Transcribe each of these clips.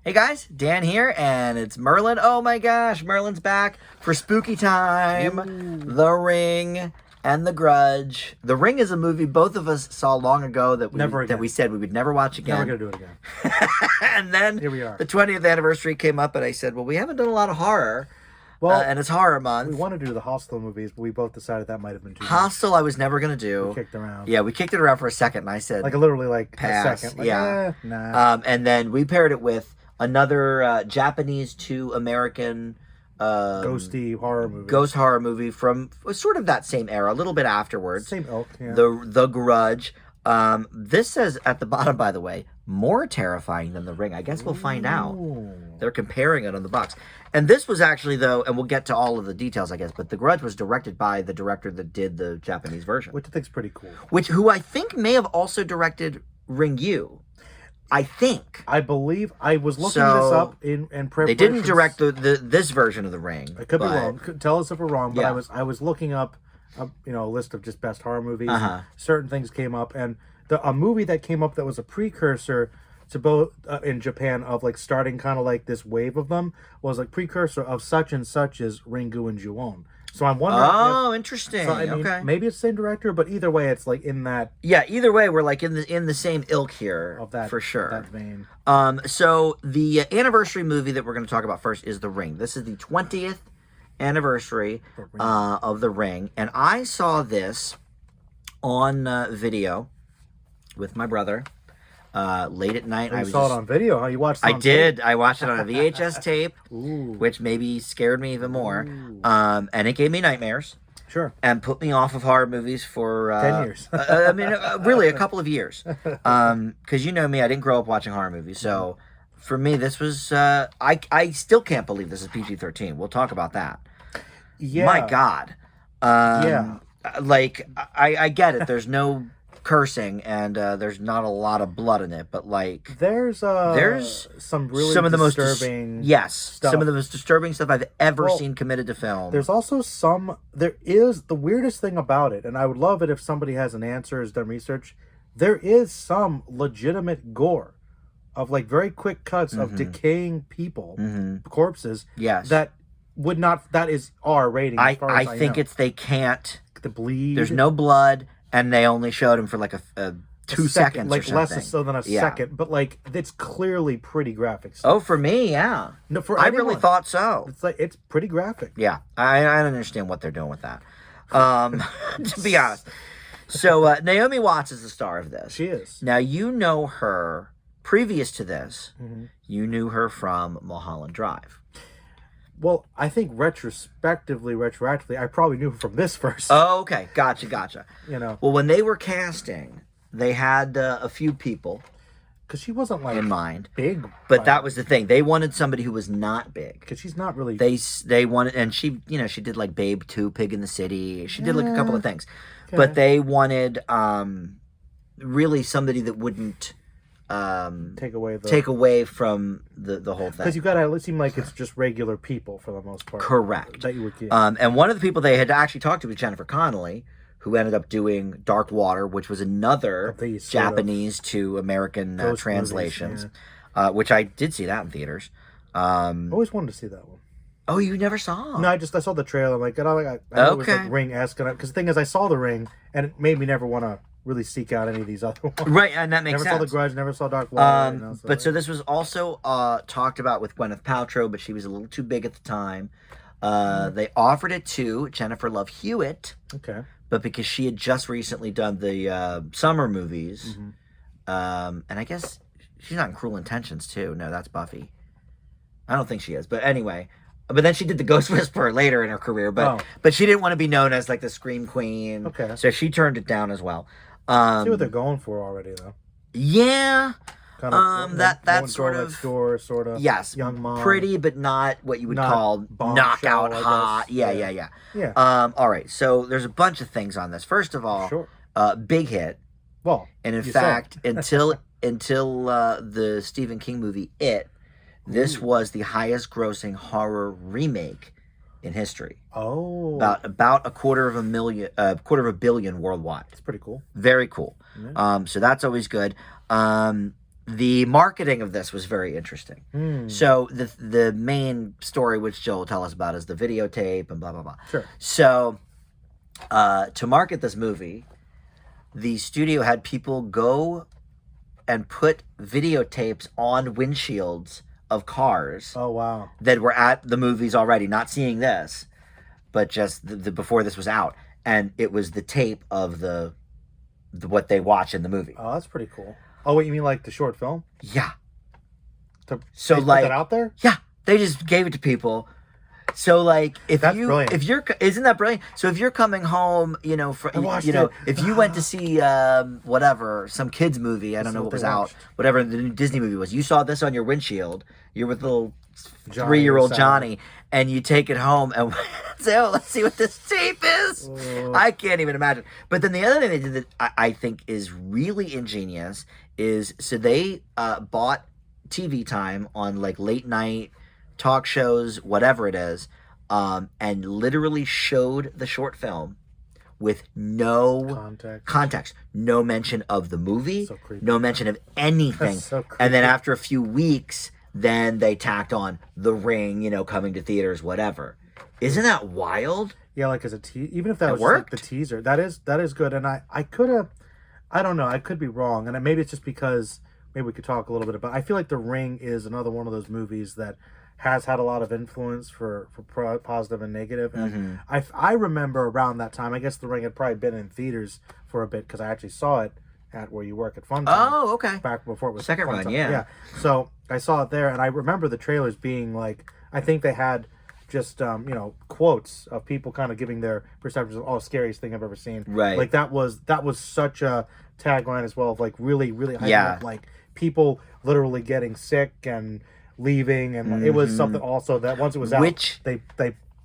Hey guys, Dan here, and it's Merlin. Oh my gosh, Merlin's back for spooky time. Ooh. The Ring and The Grudge. The Ring is a movie both of us saw long ago that we said we would never watch again. Never gonna do it again. And then Here we are. The 20th anniversary came up, and I said, well, we haven't done a lot of horror. Well, and it's horror month. we wanted to do the Hostel movies, but we both decided that might have been too much. Hostel, I was never gonna do. We kicked around. Yeah, we kicked it around for a second, and I said, Literally pass. a second. Nah. And then we paired it with another Japanese to American ghosty horror movie. ghost horror movie from sort of that same era, a little bit afterwards. Same ilk. Yeah. The Grudge. This says at the bottom, by the way, more terrifying than The Ring. I guess we'll find out. They're comparing it on the box. And this was actually, though, and we'll get to all of the details, I guess, but The Grudge was directed by the director that did the Japanese version. Which I think's pretty cool. Who I think may have also directed Ring You. I think. I believe I was looking this up in preparation. They didn't direct this version of The Ring. I could be wrong. Tell us if we're wrong. But Yeah. I was looking up, a list of just best horror movies. Uh-huh. Certain things came up, and a movie that came up that was a precursor to both in Japan of starting kind of like this wave of them was precursor of such and such as Ringu and Ju-on. So I'm wondering. Oh, interesting. So, I mean, okay. maybe it's the same director, but either way, it's in that. Yeah, either way, we're in the same ilk here Of that, for sure. That vein. So the anniversary movie that we're going to talk about first is The Ring. This is the 20th anniversary of The Ring, and I saw this on video with my brother late at night. You saw it on video, huh? You watched it I on did. tape? I watched it on a VHS tape, Ooh. which maybe scared me even more. And it gave me nightmares. Sure. And put me off of horror movies for 10 years. I mean, really, a couple of years. Because you know me, I didn't grow up watching horror movies. So for me, this was. I still can't believe this is PG-13. We'll talk about that. Yeah. My God. Yeah. I get it. There's no cursing and there's not a lot of blood in it, but there's some really some of the disturbing stuff. Some of the most disturbing stuff I've ever seen committed to film. There's also there is the weirdest thing about it, and I would love it if somebody has an answer, has done research. There is some legitimate gore of very quick cuts of decaying people, corpses. Yes. That is R rating. As far as I think know. it's they can't. The bleed. There's no blood, and they only showed him for a 2 seconds or something. Less so than a second, but it's clearly pretty graphic stuff. Oh, for me, yeah. No, for I anyone. really thought so. It's pretty graphic. Yeah, I don't understand what they're doing with that. To be honest. So Naomi Watts is the star of this. She is. Now you know her previous to this. Mm-hmm. You knew her from Mulholland Drive. Well, I think retroactively, I probably knew from this first. Oh, okay. Gotcha. Well, when they were casting, they had a few people because she wasn't in mind, big. But that was the thing. They wanted somebody who was not big. Because she's not really. They wanted, and she did Babe 2, Pig in the City. She did a couple of things, okay. But they wanted really somebody that wouldn't take away from the whole thing. Because you gotta it seem like it's just regular people for the most part. Correct. That you would get. And one of the people they had actually talked to was Jennifer Connelly, who ended up doing Dark Water, which was another Japanese to American translations, movies, which I did see that in theaters. I always wanted to see that one. Oh, you never saw? No, I saw the trailer. I'm I know it was Ring-esque. Because the thing is, I saw The Ring, and it made me never want to really seek out any of these other ones. Right, and that makes sense. Never saw The Grudge, never saw Dark Water. So this was also talked about with Gwyneth Paltrow, but she was a little too big at the time. They offered it to Jennifer Love Hewitt. Okay. But because she had just recently done the summer movies, and I guess she's not in Cruel Intentions too. No, that's Buffy. I don't think she is. But anyway, but then she did the Ghost Whisperer later in her career. But she didn't want to be known as the Scream Queen. Okay. So she turned it down as well. See what they're going for already, though. Yeah. Kind of that sort of yes, young mom, pretty but not what you would call knockout hot. Yeah. All right, so there's a bunch of things on this. First of all, big hit. Well, and in fact, until the Stephen King movie It, this was the highest grossing horror remake in history. Oh, about a quarter of a billion worldwide. It's pretty cool. Very cool. Yeah. So that's always good. the marketing of this was very interesting. So the main story, which Joe will tell us about, is the videotape and blah blah blah. Sure. So to market this movie, the studio had people go and put videotapes on windshields of cars. Oh wow. That were at the movies already, not seeing this, but just the before this was out, and it was the tape of the what they watch in the movie. Oh, that's pretty cool. Oh, wait, you mean like the short film? Yeah. So So put like that out there? yeah, they just gave it to people. So like if That's you brilliant. if you're isn't that brilliant? So if you're coming home, you know, watched you know, it. if you went to see whatever some kids movie, I don't know what what was they out, watched. whatever the new Disney movie was, you saw this on your windshield. You're with little Johnny 3-year-old or Johnny, and you take it home and say, "Oh, let's see what this tape is." I can't even imagine. But then the other thing they did that I think is really ingenious is so they bought TV time on like late night talk shows, whatever it is, and literally showed the short film with no context, no mention of the movie, So creepy. no mention of anything. That's so And then creepy. after a few weeks, then they tacked on The Ring, you know, coming to theaters, whatever. Isn't that wild? Yeah, like as a even if that It was just like the worked. teaser, that is good. And I could have, I don't know, I could be wrong, and maybe it's just because maybe we could talk a little bit about. I feel like The Ring is another one of those movies that has had a lot of influence for positive and negative. And I remember around that time, I guess The Ring had probably been in theaters for a bit because I actually saw it at where you work at Fun Time. Oh, okay. Back before it was Second Fun run, Time. yeah. So I saw it there, and I remember the trailers being like, I think they had just you know, quotes of people kind of giving their perceptions of, oh, scariest thing I've ever seen. Right. Like that was such a tagline as well of like really hyping Yeah. up like people literally getting sick and leaving, and it was something also that once it was out, Which- they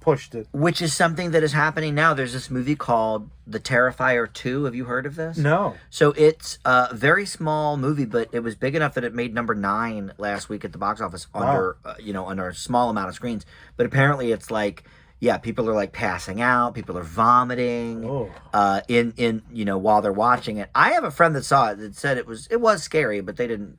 pushed it. Which is something that is happening now. There's this movie called The Terrifier 2. Have you heard of this? No. So it's a very small movie, but it was big enough that it made number 9 last week at the box office under, you know, under a small amount of screens. But apparently it's like, yeah, people are like passing out, people are vomiting, in you know, while they're watching it. I have a friend that saw it that said it was scary, but they didn't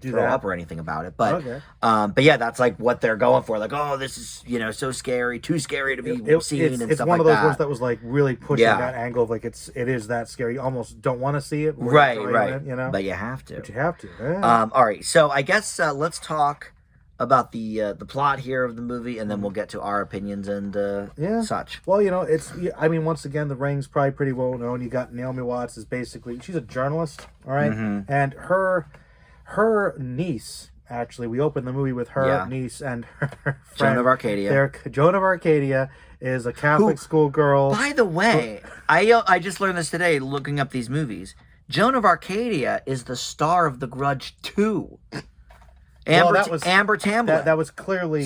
throw that? up or anything about it. But Okay. but yeah, that's like what they're going for. Like, oh, this is, you know, so scary, too scary to be seen and it's stuff one like of those that. ones that was like really pushing Yeah. that angle of like it is that scary. You almost don't want to see it. Right, enjoying right. it, you know, But you have to. but you have to. Yeah. All right, so I guess let's talk about the plot here of the movie, and then we'll get to our opinions and such. Well, you know, I mean, once again, The Ring's probably pretty well known. You got Naomi Watts is basically, she's a journalist, all right? And her niece, actually, we opened the movie with her niece and her friend. Joan of Arcadia. Joan of Arcadia is a Catholic schoolgirl. By the way, I just learned this today looking up these movies. Joan of Arcadia is the star of The Grudge 2. Amber Tamblyn. That was clearly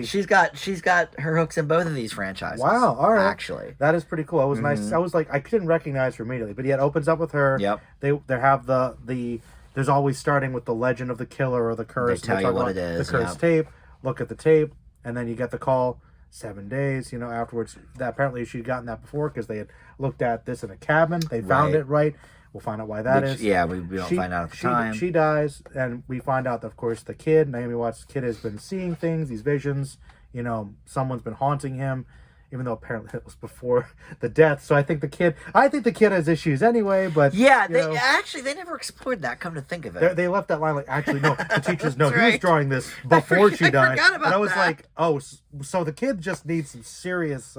she's got her hooks in both of these franchises. Wow, all right. Actually, that is pretty cool. It was nice. I was like, I couldn't recognize her immediately, but yeah, it opens up with her. Yep. They have the there's always starting with the legend of the killer or the curse. They tell and you talk what about it is, The cursed tape. Look at the tape, and then you get the call 7 days. You know, afterwards. That apparently she'd gotten that before because they had looked at this in a cabin. They found it right. We'll find out why that is. Yeah, we don't find out at the time. She dies, and we find out that, of course, the kid, Naomi Watts' kid, has been seeing things, these visions. You know, someone's been haunting him, even though apparently it was before the death. So I think the kid has issues anyway. But yeah, they never explored that. Come to think of it, they left that line like, actually, no, the teachers know he was right. drawing this before she died. I forgot about and I was that. like, oh, so the kid just needs some serious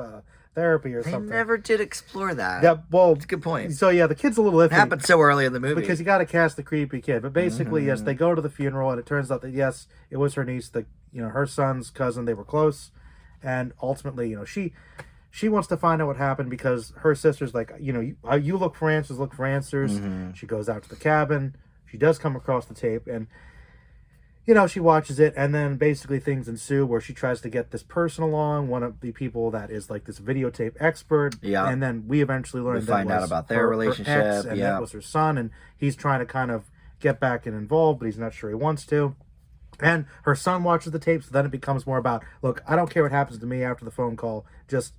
therapy or They something. never did explore that. Yeah, well, That's a good point. So yeah, the kid's a little iffy. It happened so early in the movie. Because you got to cast the creepy kid. But basically, yes, they go to the funeral, and it turns out that, yes, it was her niece, her son's cousin. They were close. And ultimately, you know, she wants to find out what happened because her sister's like, you know, you look for answers. She goes out to the cabin. She does come across the tape, and, you know, she watches it, and then basically things ensue where she tries to get this person along, one of the people that is like this videotape expert. Yeah. And then we eventually learn We find out about their relationship, her ex, and that was her son, and he's trying to kind of get back and involved, but he's not sure he wants to. And her son watches the tape, so then it becomes more about, look, I don't care what happens to me after the phone call, just,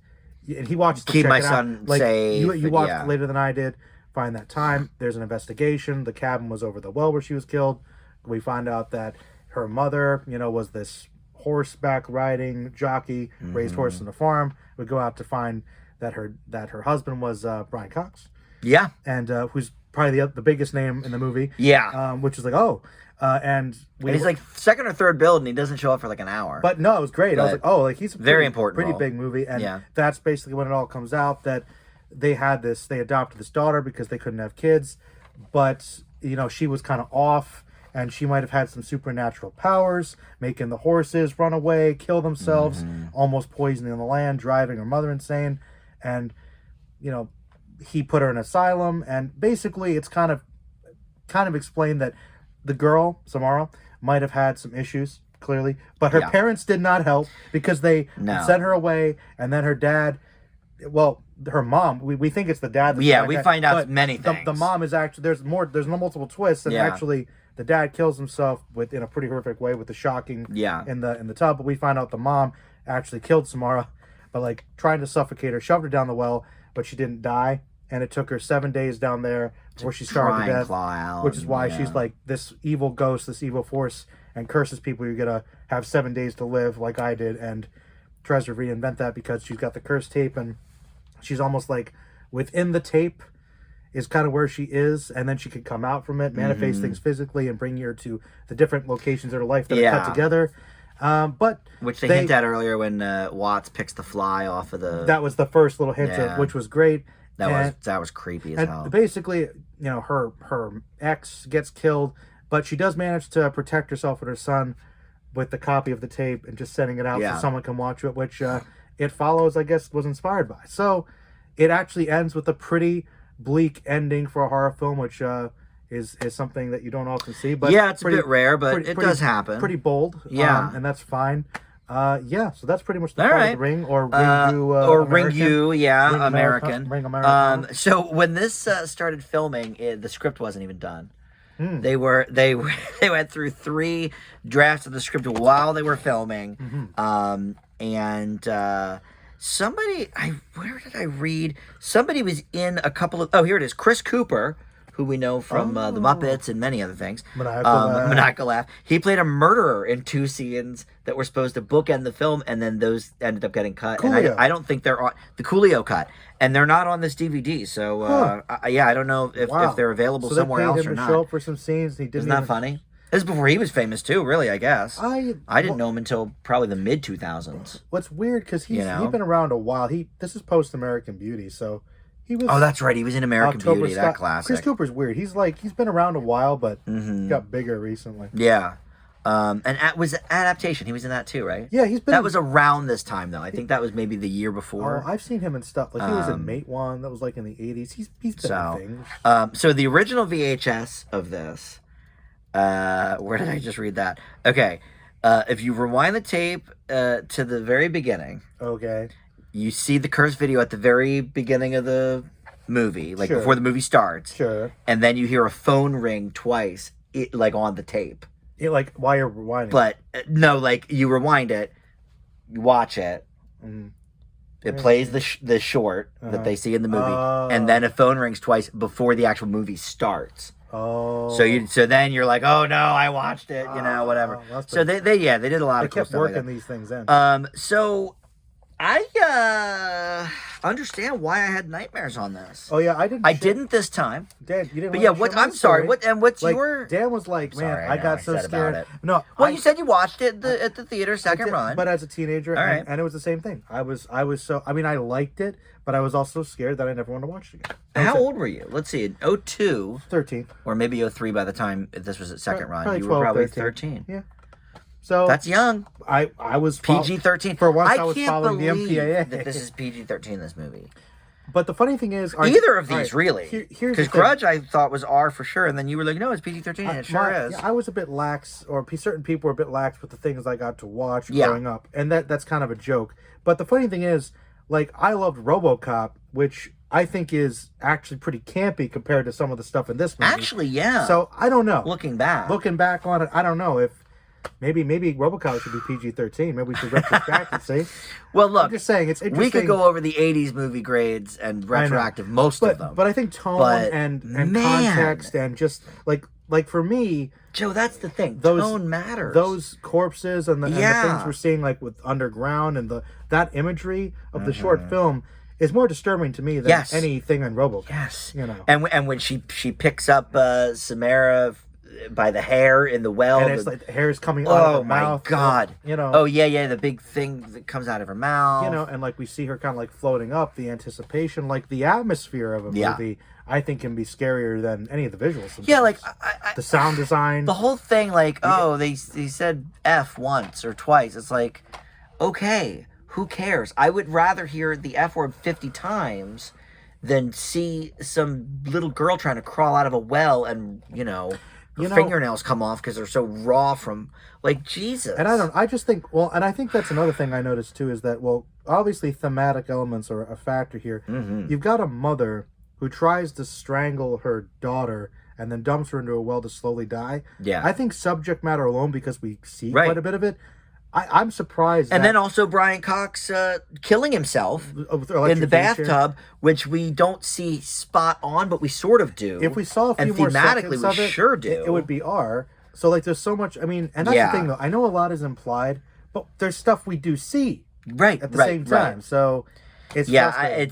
and he watches to Keep check my it son out. Like, safe, you and watched yeah. later than I did. find that time. There's an investigation. The cabin was over the well where she was killed. We find out that her mother, was this horseback riding jockey, raised horses on a farm. We go out to find that her husband was Brian Cox. Yeah. And who's probably the biggest name in the movie. Yeah. Which is like, and he's like second or third build, and he doesn't show up for like an hour. But no, it was great. I was like, he's a very important, pretty role. Big movie, and that's basically when it all comes out that they adopted this daughter because they couldn't have kids, but she was kind of off, and she might have had some supernatural powers, making the horses run away, kill themselves, almost poisoning the land, driving her mother insane, and he put her in an asylum, and basically it's kind of explained that the girl, Samara, might have had some issues, clearly, but her parents did not help because they sent her away, and then her dad, her mom, we think it's the dad. We find out many things. The mom is actually, there's multiple twists, and actually the dad kills himself in a pretty horrific way with the shocking in the tub, but we find out the mom actually killed Samara by like trying to suffocate her, shoved her down the well, but she didn't die, and it took her 7 days down there before she starved to death, which is why she's like this evil ghost, this evil force, and curses people. You're gonna have 7 days to live like I did, and tries to reinvent that because she's got the cursed tape, and she's almost like within the tape is kind of where she is, and then she could come out from it, manifest things physically, and bring her to the different locations of her life that are cut together. But which they hint at earlier when Watts picks the fly off of the. That was the first little hint of, which was great. That was creepy as hell. Basically, her ex gets killed, but she does manage to protect herself and her son with the copy of the tape and just sending it out so someone can watch it, which It Follows, I guess, was inspired by. So it actually ends with a pretty bleak ending for a horror film, which is something that you don't often see. But it's a bit rare, but it does happen. Pretty bold, and that's fine. So that's pretty much the part of the Ring, or Ring U, American. Ring American. So when this started filming, the script wasn't even done. They went through 3 drafts of the script while they were filming, and somebody, where did I read? Somebody was in a couple of. Oh, here it is. Chris Cooper, who we know from The Muppets and many other things. Maniacal Laugh. He played a murderer in 2 scenes that were supposed to bookend the film, and then those ended up getting cut. Coolio. And I don't think they're on the Coolio cut, and they're not on this DVD. So I don't know if they're available somewhere else or not. So they paid him to show up for some scenes. He didn't. Isn't that funny? This is before he was famous too, really, I guess. I didn't know him until probably the mid 2000s. What's weird because he's been around a while. This is post American Beauty, so. He was, that's right. He was in American Beauty, that classic. Chris Cooper's weird. He's been around a while, but he got bigger recently. Yeah. And was Adaptation. He was in that too, right? Yeah, he's been. That was around this time, though. I think that was maybe the year before. I've seen him in stuff. Like, he was in Mate One. That was like in the 80s. He's been in things. So the original VHS of this, where did I just read that? Okay. If you rewind the tape to the very beginning. Okay. You see the cursed video at the very beginning of the movie, like before the movie starts. Sure. And then you hear a phone ring twice, like on the tape. Like while you're rewinding. But no, like you rewind it, you watch it. It plays the short that they see in the movie, and then a phone rings twice before the actual movie starts. Oh. So then you're like, oh no, I watched it, whatever. So they did a lot of cool stuff. They kept working these things in. So I understand why I had nightmares on this. Oh yeah, I didn't this time. Dan, you didn't. But I'm sorry. What's your? Dan was like, man, I got so scared. No, you said you watched it at the theater second run. But as a teenager, and it was the same thing. I was so. I mean, I liked it, but I was also scared that I never wanted to watch it again. How old were you? Let's see, in 02. 13. Or maybe 03 by the time this was at second run. Probably You 12, were probably 13. 13. Yeah. So that's young. I was PG-13. For once, I was following the MPAA. That this is PG-13. This movie. But the funny thing is, either of these really, because Grudge I thought was R for sure, and then you were like, no, it's PG-13. And it sure is. I was a bit lax, or certain people were a bit lax with the things I got to watch growing up, and that's kind of a joke. But the funny thing is, like, I loved RoboCop, which I think is actually pretty campy compared to some of the stuff in this movie. Actually, yeah. So I don't know. Looking back on it, I don't know if maybe RoboCop should be PG-13. Maybe we should retrotract and see. Well, look, I'm just saying it's interesting. we could go over the '80s movie grades and retroactive most of them. But I think tone and context and just like for me, Joe, that's the thing. Tone matters. Those corpses and the things we're seeing, like with underground and that imagery of the short film is more disturbing to me than anything in RoboCop. Yes, you know. And when she picks up Samara by the hair in the well, and it's like the hair is coming out of her mouth. Oh my God! You know. Oh yeah, the big thing that comes out of her mouth. You know, and like we see her kind of like floating up, the anticipation, like the atmosphere of a movie. I think can be scarier than any of the visuals. Sometimes. Yeah, like the sound design, the whole thing. Like, they said F once or twice. It's like, okay, who cares? I would rather hear the F word 50 times than see some little girl trying to crawl out of a well and her fingernails come off because they're so raw from Jesus. And I just think and I think that's another thing I noticed too is that obviously thematic elements are a factor here. Mm-hmm. You've got a mother who tries to strangle her daughter and then dumps her into a well to slowly die. Yeah. I think subject matter alone, because we see quite a bit of it, I'm surprised. And then also Brian Cox killing himself in the bathtub, which we don't see spot on, but we sort of do. If we saw a few more seconds of it, sure do. It would be R. So there's so much. I mean, and that's the thing though. I know a lot is implied, but there's stuff we do see at the same time. So. It's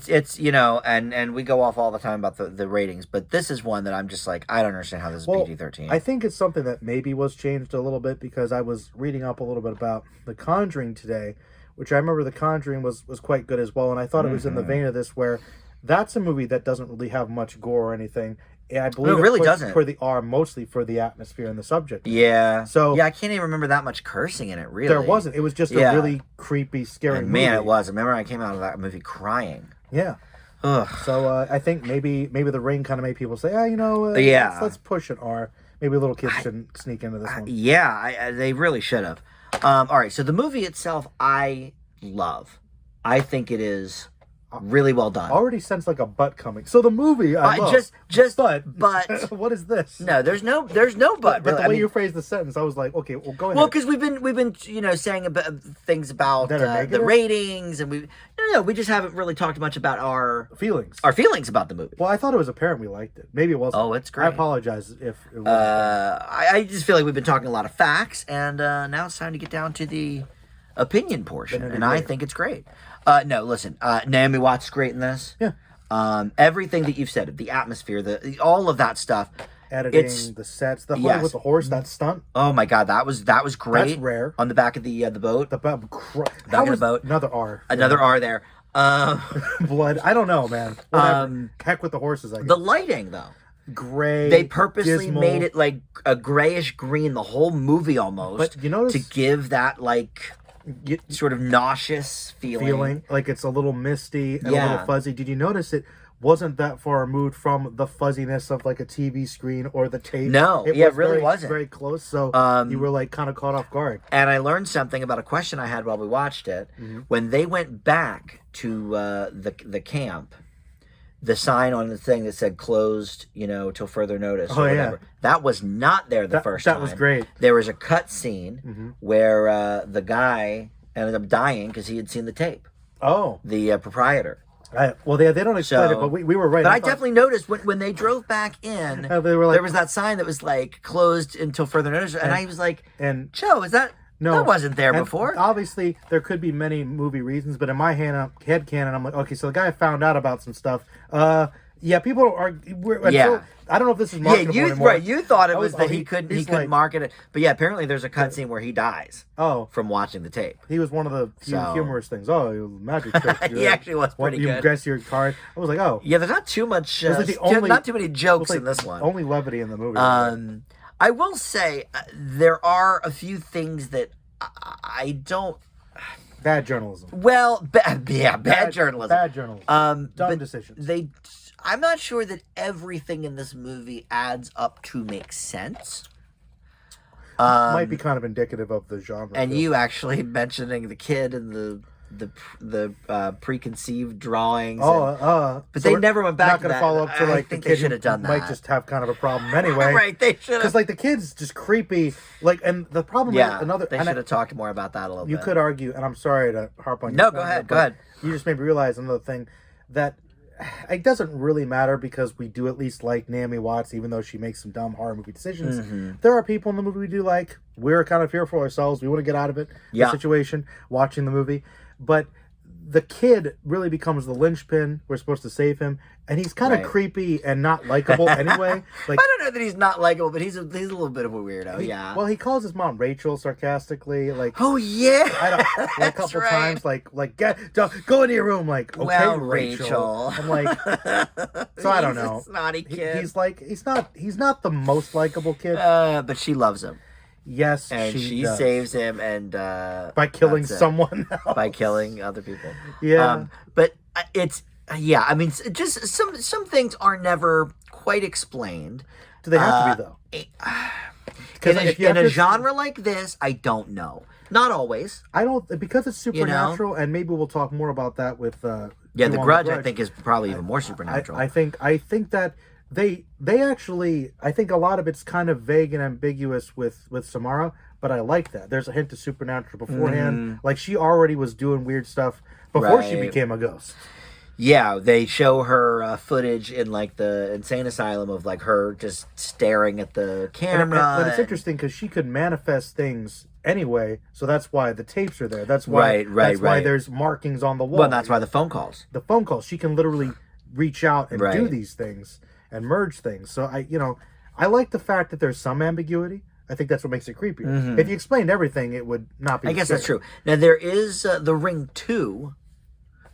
it's and we go off all the time about the ratings, but this is one that I'm just like, I don't understand how this is PG-13. I think it's something that maybe was changed a little bit because I was reading up a little bit about The Conjuring today, which I remember The Conjuring was quite good as well, and I thought it was in the vein of this, where that's a movie that doesn't really have much gore or anything. I believe it really doesn't. For the R, mostly for the atmosphere and the subject. Yeah. So I can't even remember that much cursing in it. Really, there wasn't. It was just a really creepy, scary movie. Man, it was. I remember I came out of that movie crying. Yeah. Ugh. So I think maybe The Ring kind of made people say, let's push it R. Maybe little kids shouldn't sneak into this one. Yeah, they really should have. All right, so the movie itself, I love. I think it is really well done. Already sense like a butt coming. So the movie, I love. But what is this? No, there's no but. But the way you phrased the sentence, I was like, okay, well, go ahead. Well, because we've been saying things about the ratings, and we just haven't really talked much about our feelings about the movie. Well, I thought it was apparent we liked it. Maybe it wasn't. Oh, it's great. I apologize if it wasn't. I just feel like we've been talking a lot of facts, and now it's time to get down to the opinion portion, and I think it's great. No, listen, Naomi Watts is great in this. Yeah. Everything that you've said, the atmosphere, all of that stuff. Editing, the sets, the with the horse, that stunt. Oh my God, that was great. That's rare. On the back of the boat. Back of the boat. Another R. Another R there. Blood. I don't know, man. Whatever. Heck with the horses, I guess. The lighting, though. Gray. They purposely made it like a grayish green the whole movie almost. But you notice, to give that sort of nauseous feeling. Like it's a little misty and a little fuzzy. Did you notice it wasn't that far removed from the fuzziness of like a TV screen or the tape? No, it really wasn't. Very close. So you were like kind of caught off guard. And I learned something about a question I had while we watched it. Mm-hmm. When they went back to the camp, the sign on the thing that said closed, till further notice or whatever. Yeah. That was not there the first time. That was great. There was a cut scene where the guy ended up dying because he had seen the tape. Oh. The proprietor. Well, they don't explain it, but we were right. But I definitely noticed when they drove back in, they were like, there was that sign that was like closed until further notice. And I was like, Joe, is that... No, that wasn't there before. Obviously, there could be many movie reasons, but in my head canon, I'm like, okay, so the guy found out about some stuff. People are. I don't know if this is marketable anymore. Right, you thought it was that he couldn't market it, but apparently there's a cutscene where he dies. Oh, from watching the tape. He was one of the few humorous things. Oh, magic trick. He actually was pretty good. You guess your card. I was like, oh, yeah. There's not too much. Not too many jokes in this one. Only levity in the movie. I will say there are a few things that I don't. Bad journalism. Well, bad journalism. Bad journalism. Dumb decisions. I'm not sure that everything in this movie adds up to make sense. Might be kind of indicative of the genre. And you actually mentioning the kid and the preconceived drawings. But so they we're never went back not to going to that. follow up to I like the think kid they should who have done that. might just have kind of a problem anyway. Right, they should have. Because like the kid's just creepy. Like, and the problem Yeah, is another. they should have talked more about that a little bit. You could argue, and I'm sorry to harp on you. No, go ahead. Go ahead. You just made me realize another thing that it doesn't really matter because we do at least like Naomi Watts, even though she makes some dumb horror movie decisions. Mm-hmm. There are people in the movie we do like. We're kind of fearful ourselves. We want to get out of it, the situation, watching the movie. But the kid really becomes the linchpin. We're supposed to save him. And he's kind of creepy and not likable anyway. Like, I don't know that he's not likable, but he's a little bit of a weirdo. Yeah. Well, he calls his mom Rachel sarcastically. Like, oh yeah. I don't like, a couple times. Like go into your room. Like, okay, well, Rachel. I'm like, so I don't know. He's a snotty kid. He's not the most likable kid. But she loves him. Yes, and she does. Saves him, and by killing someone else. By killing other people. Yeah, but it's. Yeah, I mean, just some things are never quite explained. Do they have to be though? In a genre like this, I don't know. Not always. I don't, because it's supernatural, and maybe we'll talk more about that with. The Grudge, I think, is probably even more supernatural. I think that they actually, I think a lot of it's kind of vague and ambiguous with Samara, but I like that. There's a hint of supernatural beforehand. Like she already was doing weird stuff before she became a ghost. Yeah, they show her footage in like the insane asylum of like her just staring at the camera. But it's interesting because she could manifest things anyway, so that's why the tapes are there. That's why why there's markings on the wall. Well, that's why the phone calls. The phone calls. She can literally reach out and do these things and merge things. So I like the fact that there's some ambiguity. I think that's what makes it creepier. Mm-hmm. If you explained everything, it would not be. I guess that's true. Now there is The Ring 2.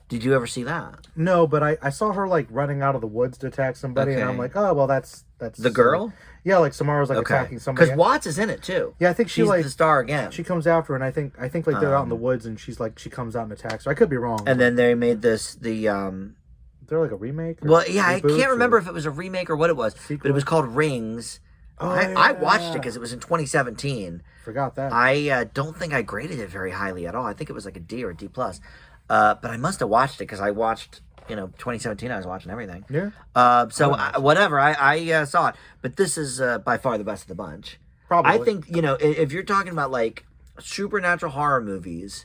Did you ever see that? No, but I saw her like running out of the woods to attack somebody, and I'm like, oh well, that's the girl. Yeah, like Samara's like attacking somebody. Because Watts is in it too. Yeah, I think she's like the star again. She comes after her, and I think like they're out in the woods, and she comes out and attacks her. I could be wrong. And then they made this They're like a remake. Well, yeah, I can't remember if it was a remake or what it was, but it was called Rings. Oh, I watched it because it was in 2017. Forgot that. I don't think I graded it very highly at all. I think it was like a D or a D plus. But I must have watched it because I watched, 2017. I was watching everything. Yeah. Whatever. I saw it, but this is by far the best of the bunch. Probably. I think if you're talking about like supernatural horror movies,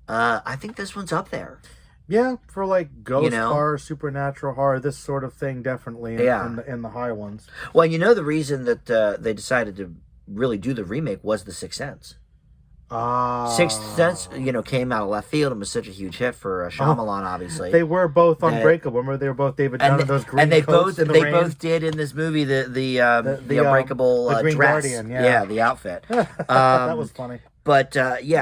I think this one's up there. Yeah, for like ghost horror, supernatural horror, this sort of thing, definitely in the high ones. Well, the reason that they decided to really do the remake was The Sixth Sense. Sixth Sense, came out of left field and was such a huge hit for Shyamalan, obviously. They were both unbreakable. Remember, they were both David Dunn in those green coats in the rain. Both did in this movie the unbreakable the Green dress. Guardian, the outfit. That was funny. But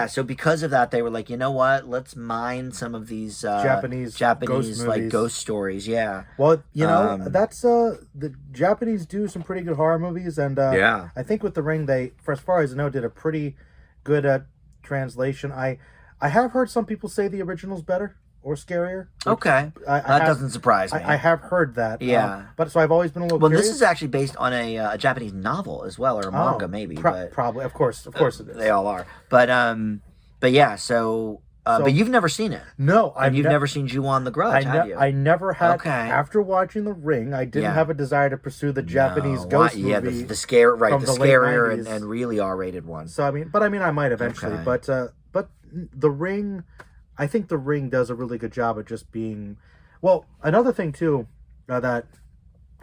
so because of that, they were like, you know what? Let's mine some of these Japanese ghost like ghost stories. Yeah. Well, that's the Japanese do some pretty good horror movies, and I think with The Ring, they, for as far as I know, did a pretty good translation. I have heard some people say the original's better or scarier. Okay, that doesn't surprise me. I have heard that. Yeah, but so I've always been a little curious. This is actually based on a Japanese novel as well, or a manga maybe. Probably, of course it is. They all are. But yeah. So but you've never seen it. No, you've never seen Ju-on the Grudge, have you? I never had. Okay. After watching The Ring, I didn't have a desire to pursue the Japanese ghost movie. Yeah, the scare, right? The scarier and really R-rated one. So I might eventually. Okay. But The Ring, I think The Ring does a really good job of just being. Well, another thing too that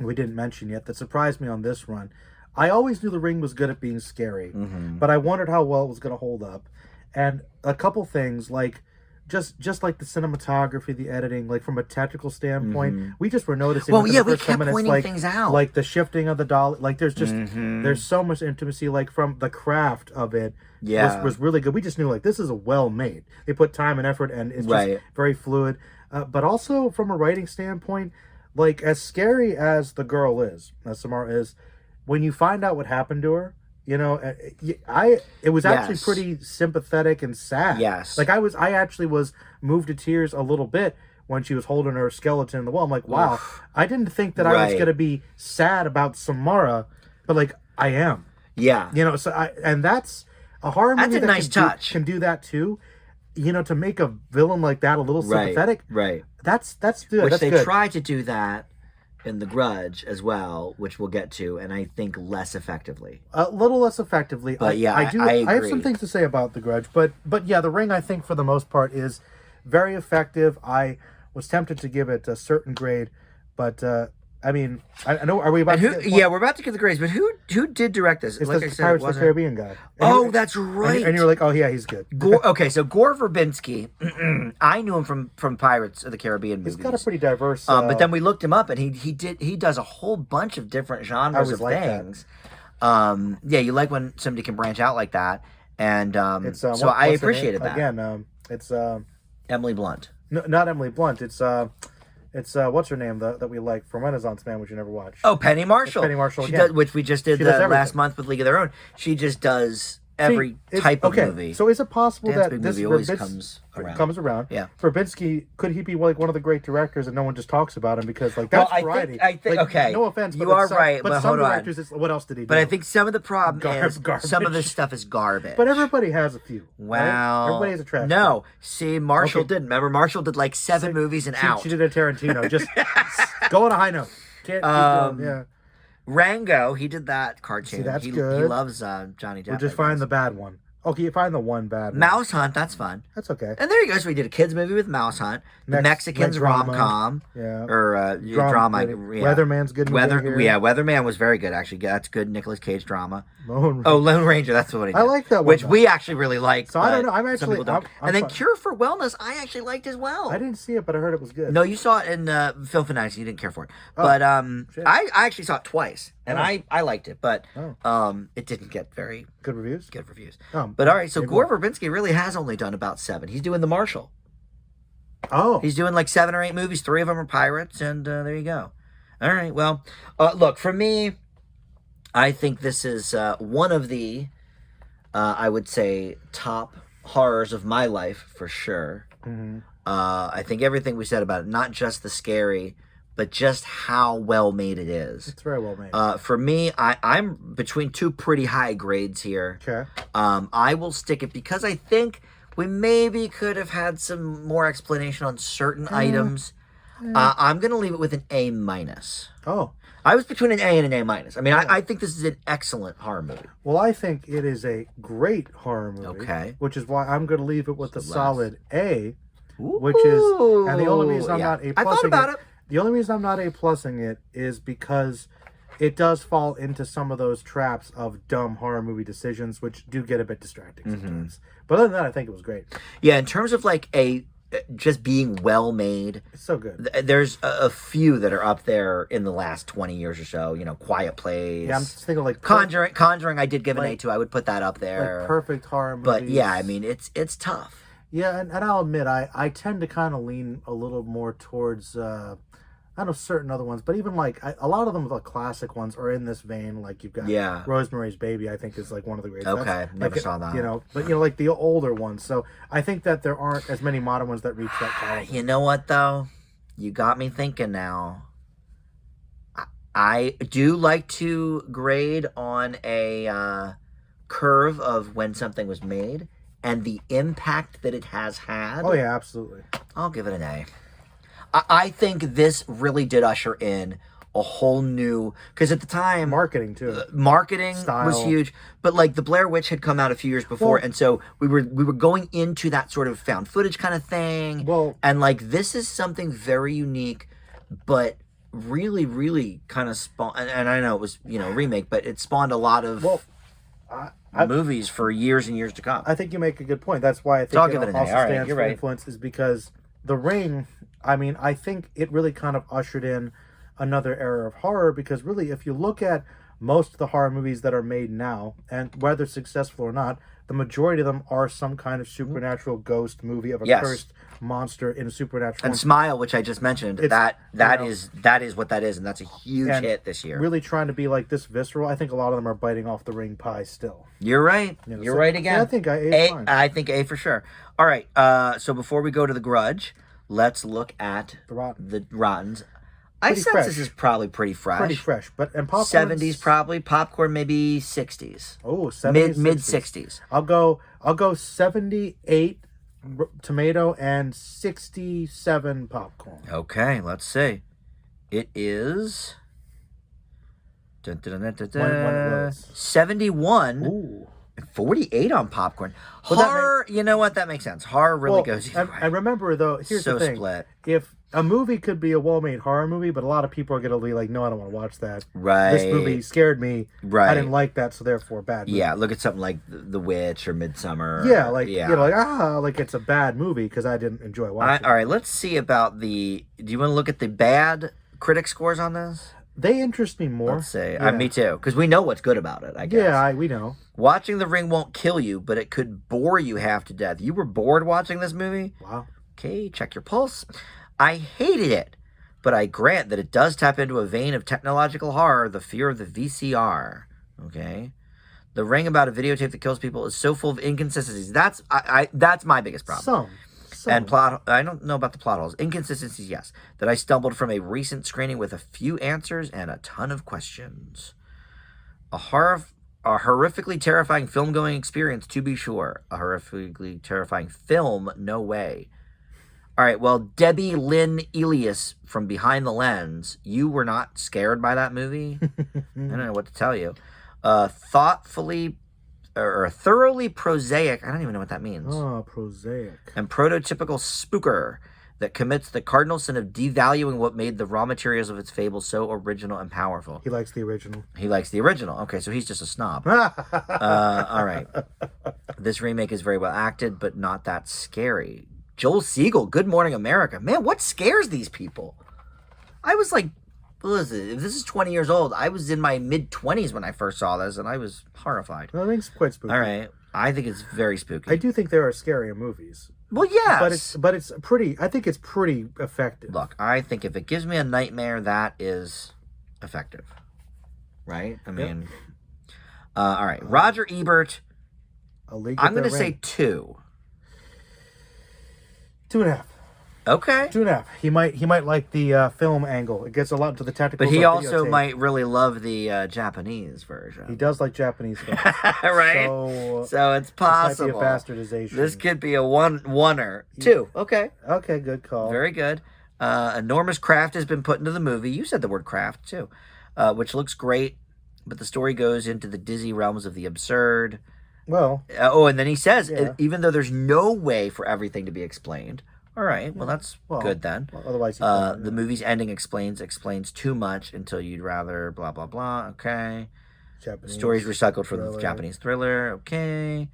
we didn't mention yet that surprised me on this run. I always knew The Ring was good at being scary, but I wondered how well it was going to hold up. And a couple things like just like the cinematography, the editing, like from a technical standpoint, we just were noticing. Well, yeah, we kept pointing things out, like the shifting of the dolly. Like there's just there's so much intimacy, like from the craft of it. Was really good. We just knew like this is a well made. They put time and effort, and it's just very fluid. But also from a writing standpoint, like as scary as the girl is, as Samara is, when you find out what happened to her. It was actually pretty sympathetic and sad. Yes. Like I actually was moved to tears a little bit when she was holding her skeleton in the wall. I'm like, wow, I didn't think that I was going to be sad about Samara, but like I am. Yeah. So and that's a horror movie that's a nice touch. Can do that too. to make a villain like that a little sympathetic. Right. That's good. Which that's they good. tried to do that in The Grudge as well, which we'll get to, and I think less effectively. A little less effectively. But I agree. I have some things to say about The Grudge, but yeah, The Ring I think for the most part is very effective. I was tempted to give it a certain grade, but I mean, I know. Are we about to? We're about to get the grades. But who did direct this? It's like the I said, Pirates of the Caribbean guy. And that's right. And you're like, oh yeah, he's good. Okay, so Gore Verbinski, I knew him from Pirates of the Caribbean movies. He's got a pretty diverse. But then we looked him up, and he does a whole bunch of different genres of things. You like when somebody can branch out like that, and so I appreciated that. Again, it's Emily Blunt. No, not Emily Blunt. It's what's her name that we like from Renaissance Man, which you never watched. Oh, Penny Marshall. Penny Marshall, which we just did last month with League of Their Own. She just does every type of movie. So is it possible Dan's that Big this movie always comes around? Yeah. Verbinski, could he be like one of the great directors and no one just talks about him because like that's variety? I think okay. No offense, but you are right. But some hold on. directors, what else did he do? But I think some of the problem is garbage. some of this stuff is garbage. But everybody has a few. Wow. Right? Everybody has a trash. No, see, Marshall didn't. Remember, Marshall did like 7 movies and out. She did a Tarantino. Just go on a high note. Can't keep going. Yeah. Rango, he did that cartoon. See, that's he good. He loves Johnny Depp. We'll just find the bad one. Okay, you find the one bad one. Mouse Hunt, that's fun. That's okay. And there you go. So we did a kids movie with Mouse Hunt. The Mexicans rom-com. Yeah. Or drama. Yeah. Weatherman's good. Weatherman was very good, actually. That's good Nicolas Cage drama. Lone Ranger. That's what he did. I like that one. Which we actually really like. So I don't know. I'm actually... Some people don't. And then Cure for Wellness, I actually liked as well. I didn't see it, but I heard it was good. No, you saw it in Film Fanatics. You didn't care for it. But I actually saw it twice. And I liked it. But it didn't get very... Good reviews? Good reviews. But all right, so Gore Verbinski really has only done about 7. He's doing The Marshal. Oh. He's doing like 7 or 8 movies. 3 of them are pirates, and there you go. All right, well, look, for me, I think this is one of the, I would say, top horrors of my life, for sure. Mm-hmm. I think everything we said about it, not just the scary, but just how well made it is. It's very well made. For me, I'm between 2 pretty high grades here. Okay. I will stick it because I think we maybe could have had some more explanation on certain items. I'm going to leave it with an A-. Oh. I was between an A and an A-. I mean, I think this is an excellent horror movie. Well, I think it is a great horror movie. Okay. Which is why I'm going to leave it with a solid A. Ooh. Which is... And the only reason I'm not A+. I thought about it. The only reason I'm not A+ing it is because it does fall into some of those traps of dumb horror movie decisions, which do get a bit distracting sometimes. But other than that, I think it was great. Yeah, in terms of like just being well made, it's so good. There's a few that are up there in the last 20 years or so. You know, Quiet Place. Yeah, I'm just thinking like Conjuring. I did give an A to. I would put that up there. Like perfect horror movies. But yeah, I mean, it's tough. Yeah, and I'll admit, I tend to kind of lean a little more towards. I know certain other ones, but even like a lot of them, the classic ones, are in this vein. Like you've got Rosemary's Baby, I think is like one of the greatest. Okay, never saw that. You know, but like the older ones. So I think that there aren't as many modern ones that reach that caliber. You know what though? You got me thinking now. I do like to grade on a curve of when something was made and the impact that it has had. Oh yeah, absolutely. I'll give it an A. I think this really did usher in a whole new, because at the time marketing too, Style was huge, but like the Blair Witch had come out a few years before, and so we were going into that sort of found footage kind of thing. Well, and like this is something very unique, but really, really kind of spawned. And I know it was remake, but it spawned a lot of movies for years and years to come. I think you make a good point. That's why I think so I'll give it an A. Also All right, stands you're for right. influence is because The Ring. I mean, I think it really kind of ushered in another era of horror because really, if you look at most of the horror movies that are made now, and whether successful or not, the majority of them are some kind of supernatural ghost movie of a cursed monster in a supernatural. And Smile, which I just mentioned, that is what that is, and that's a huge hit this year. Really trying to be like this visceral. I think a lot of them are biting off the Ring pie still. You're right. You're right again. Yeah, I think A. I think A for sure. All right. So before we go to The Grudge, let's look at the Rottens. I sense this is probably pretty fresh. Pretty fresh, but and popcorn 70s probably, popcorn maybe 60s. Oh, 70s, mid 60s. I'll go 78 tomato and 67 popcorn. Okay, let's see. It is... When it was. 71. Ooh. 48 on popcorn. Well, Horror, you know what? That makes sense. Horror really goes either way. I remember, though, here's So the thing. split. If a movie could be a well-made horror movie, but a lot of people are going to be like, no, I don't want to watch that. Right. This movie scared me. Right. I didn't like that, so therefore bad movie. Yeah, look at something like The Witch or Midsummer. Yeah, like, you know, like it's a bad movie because I didn't enjoy watching it. All right, let's see about the... Do you want to look at the bad critic scores on this? They interest me more. Let's see. Yeah. Me too, because we know what's good about it, I guess. Yeah, we know. Watching The Ring won't kill you, but it could bore you half to death. You were bored watching this movie? Wow. Okay, check your pulse. I hated it, but I grant that it does tap into a vein of technological horror, the fear of the VCR. Okay? The Ring about a videotape that kills people is so full of inconsistencies. That's my biggest problem. Some. And plot, I don't know about the plot holes. Inconsistencies, yes. That I stumbled from a recent screening with a few answers and a ton of questions. A horrifically terrifying film-going experience, to be sure. A horrifically terrifying film, no way. All right, well, Debbie Lynn Elias from Behind the Lens, you were not scared by that movie? I don't know what to tell you. Thoroughly prosaic, I don't even know what that means. Oh, prosaic. And prototypical spooker that commits the cardinal sin of devaluing what made the raw materials of its fable so original and powerful. He likes the original. He likes the original. Okay, so he's just a snob. All right. This remake is very well acted, but not that scary. Joel Siegel, Good Morning America. Man, what scares these people? I was like, listen, if this is 20 years old, I was in my mid-20s when I first saw this, and I was horrified. I think it's quite spooky. All right. I think it's very spooky. I do think there are scarier movies. Well, yes. But it's pretty, I think it's pretty effective. Look, I think if it gives me a nightmare, that is effective. Right? I mean, all right. Roger Ebert, I'm going to say 2. 2.5. Okay. 2.5. He might like the film angle. It gets a lot into the tactical. But he also might really love the Japanese version. He does like Japanese films. Right? So it's possible. This might be a bastardization. This could be a oneer. 2. Okay. Okay, good call. Very good. Enormous craft has been put into the movie. You said the word craft, too. Which looks great, but the story goes into the dizzy realms of the absurd. Well. And then he says, even though there's no way for everything to be explained. All right, well, that's good then. Well, otherwise, the movie's ending explains too much until you'd rather blah, blah, blah. Okay. Japanese Stories recycled from thriller. the Japanese thriller. Okay.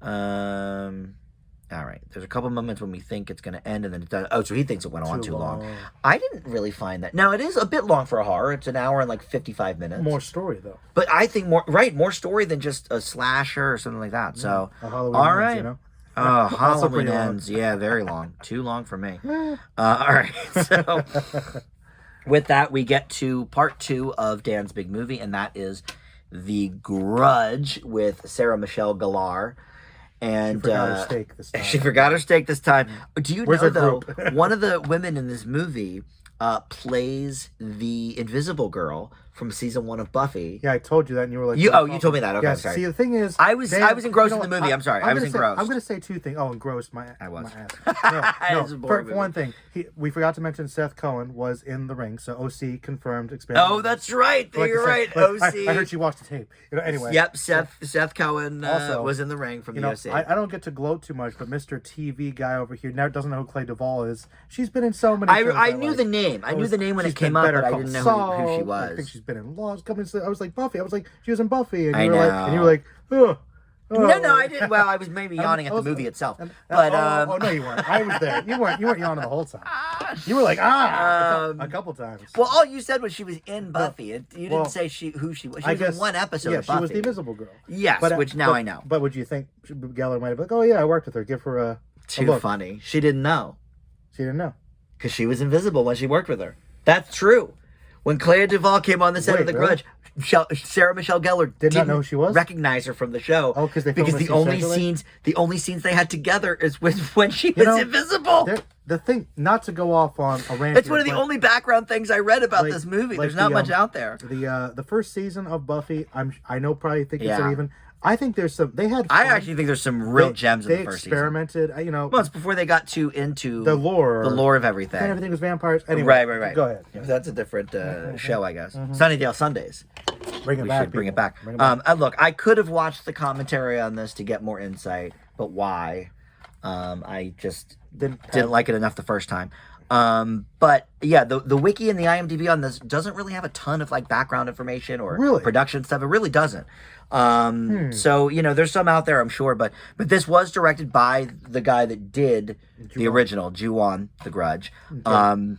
All right. There's a couple moments when we think it's going to end, and then it does. Oh, so he thinks it went on too long. I didn't really find that. Now, it is a bit long for a horror. It's an hour and like 55 minutes. More story, though. But I think more story than just a slasher or something like that. So, a Halloween all Ends, right. you know? Oh, Halloween pretty long. Ends. Yeah, very long. Too long for me. All right. So, with that, we get to part 2 of Dan's big movie, and that is The Grudge with Sarah Michelle Gellar. And She forgot her steak this time. She forgot her steak this time. Do you Where's know, her though, group? one of the women in this movie plays the Invisible Girl from season 1 of Buffy. Yeah, I told you that, and you were like, you told me that. Okay, yeah, sorry. see, the thing is, I was engrossed in the movie. I'm sorry. I was engrossed. I'm going to say 2 things. Oh, engrossed. I was. My ass. No, for one thing, we forgot to mention Seth Cohen was in The Ring, so OC confirmed. Expanded. Oh, that's right. You're right. Like, OC. I heard she watched the tape. Anyway. Yep. Seth Cohen also, was in The Ring from the OC. I don't get to gloat too much, but Mr. TV guy over here now doesn't know who Clay Duvall is. She's been in so many. I knew the name. I knew the name when it came up, but I didn't know who she was. I think she's been in Lost. I was like Buffy. I was like, she was in Buffy, and I you were know. like, and you were like, oh. No, I didn't. Well, I was maybe yawning at the movie itself. But no, you weren't. I was there. You weren't yawning the whole time. You were like, a couple times. Well, all you said was she was in Buffy. You didn't say who she was. She was in one episode of Buffy. Yeah, she was the Invisible Girl. Yes, which now I know. But would you think Geller might have been like, oh yeah, I worked with her. Give her a look. Funny. She didn't know. She didn't know. Because she was invisible when she worked with her. That's true. When Claire Duvall came on the set of The Grudge, Sarah Michelle Gellar did not know who she was. Recognize her from the show. Oh, because the only scenes they had together is when she was invisible. The thing, not to go off on a rant. It's one of the only background things I read about this movie. There's not much out there. The first season of Buffy, I know probably think it's uneven. I think there's some. They had. I fun. actually think there's some real gems in They the first experimented. You know, season. Months before they got too into the lore of everything. Then everything was vampires. Anyway, Right. Go ahead. Yeah, that's a different show, I guess. Sunnydale Sundays. Bring it We back. should bring it people. back. Bring it back. Look, I could have watched the commentary on this to get more insight, but why? I just didn't like it enough the first time. But yeah, the wiki and the IMDb on this doesn't really have a ton of like background information or production stuff. It really doesn't. So you know, there's some out there, I'm sure, but this was directed by the guy that did the original, Ju-on, The Grudge. Okay.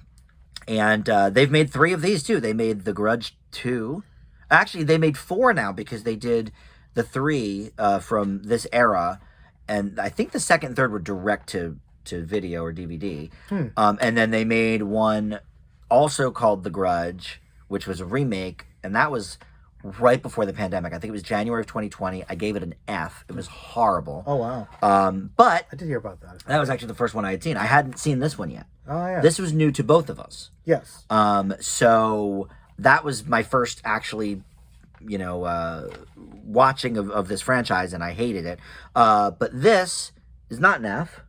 And they've made 3 of these too. They made The Grudge 2. Actually, they made 4 now because they did the 3 from this era, and I think the second and third were direct to video or DVD. And then they made one also called The Grudge, which was a remake, and that was right before the pandemic. I think it was January of 2020. I gave it an F. It was horrible. Oh, wow. But I did hear about that. That was actually the first one I had seen. I hadn't seen this one yet. Oh, yeah. This was new to both of us. Yes. So that was my first actually, you know, watching of this franchise, and I hated it. But this is not an F.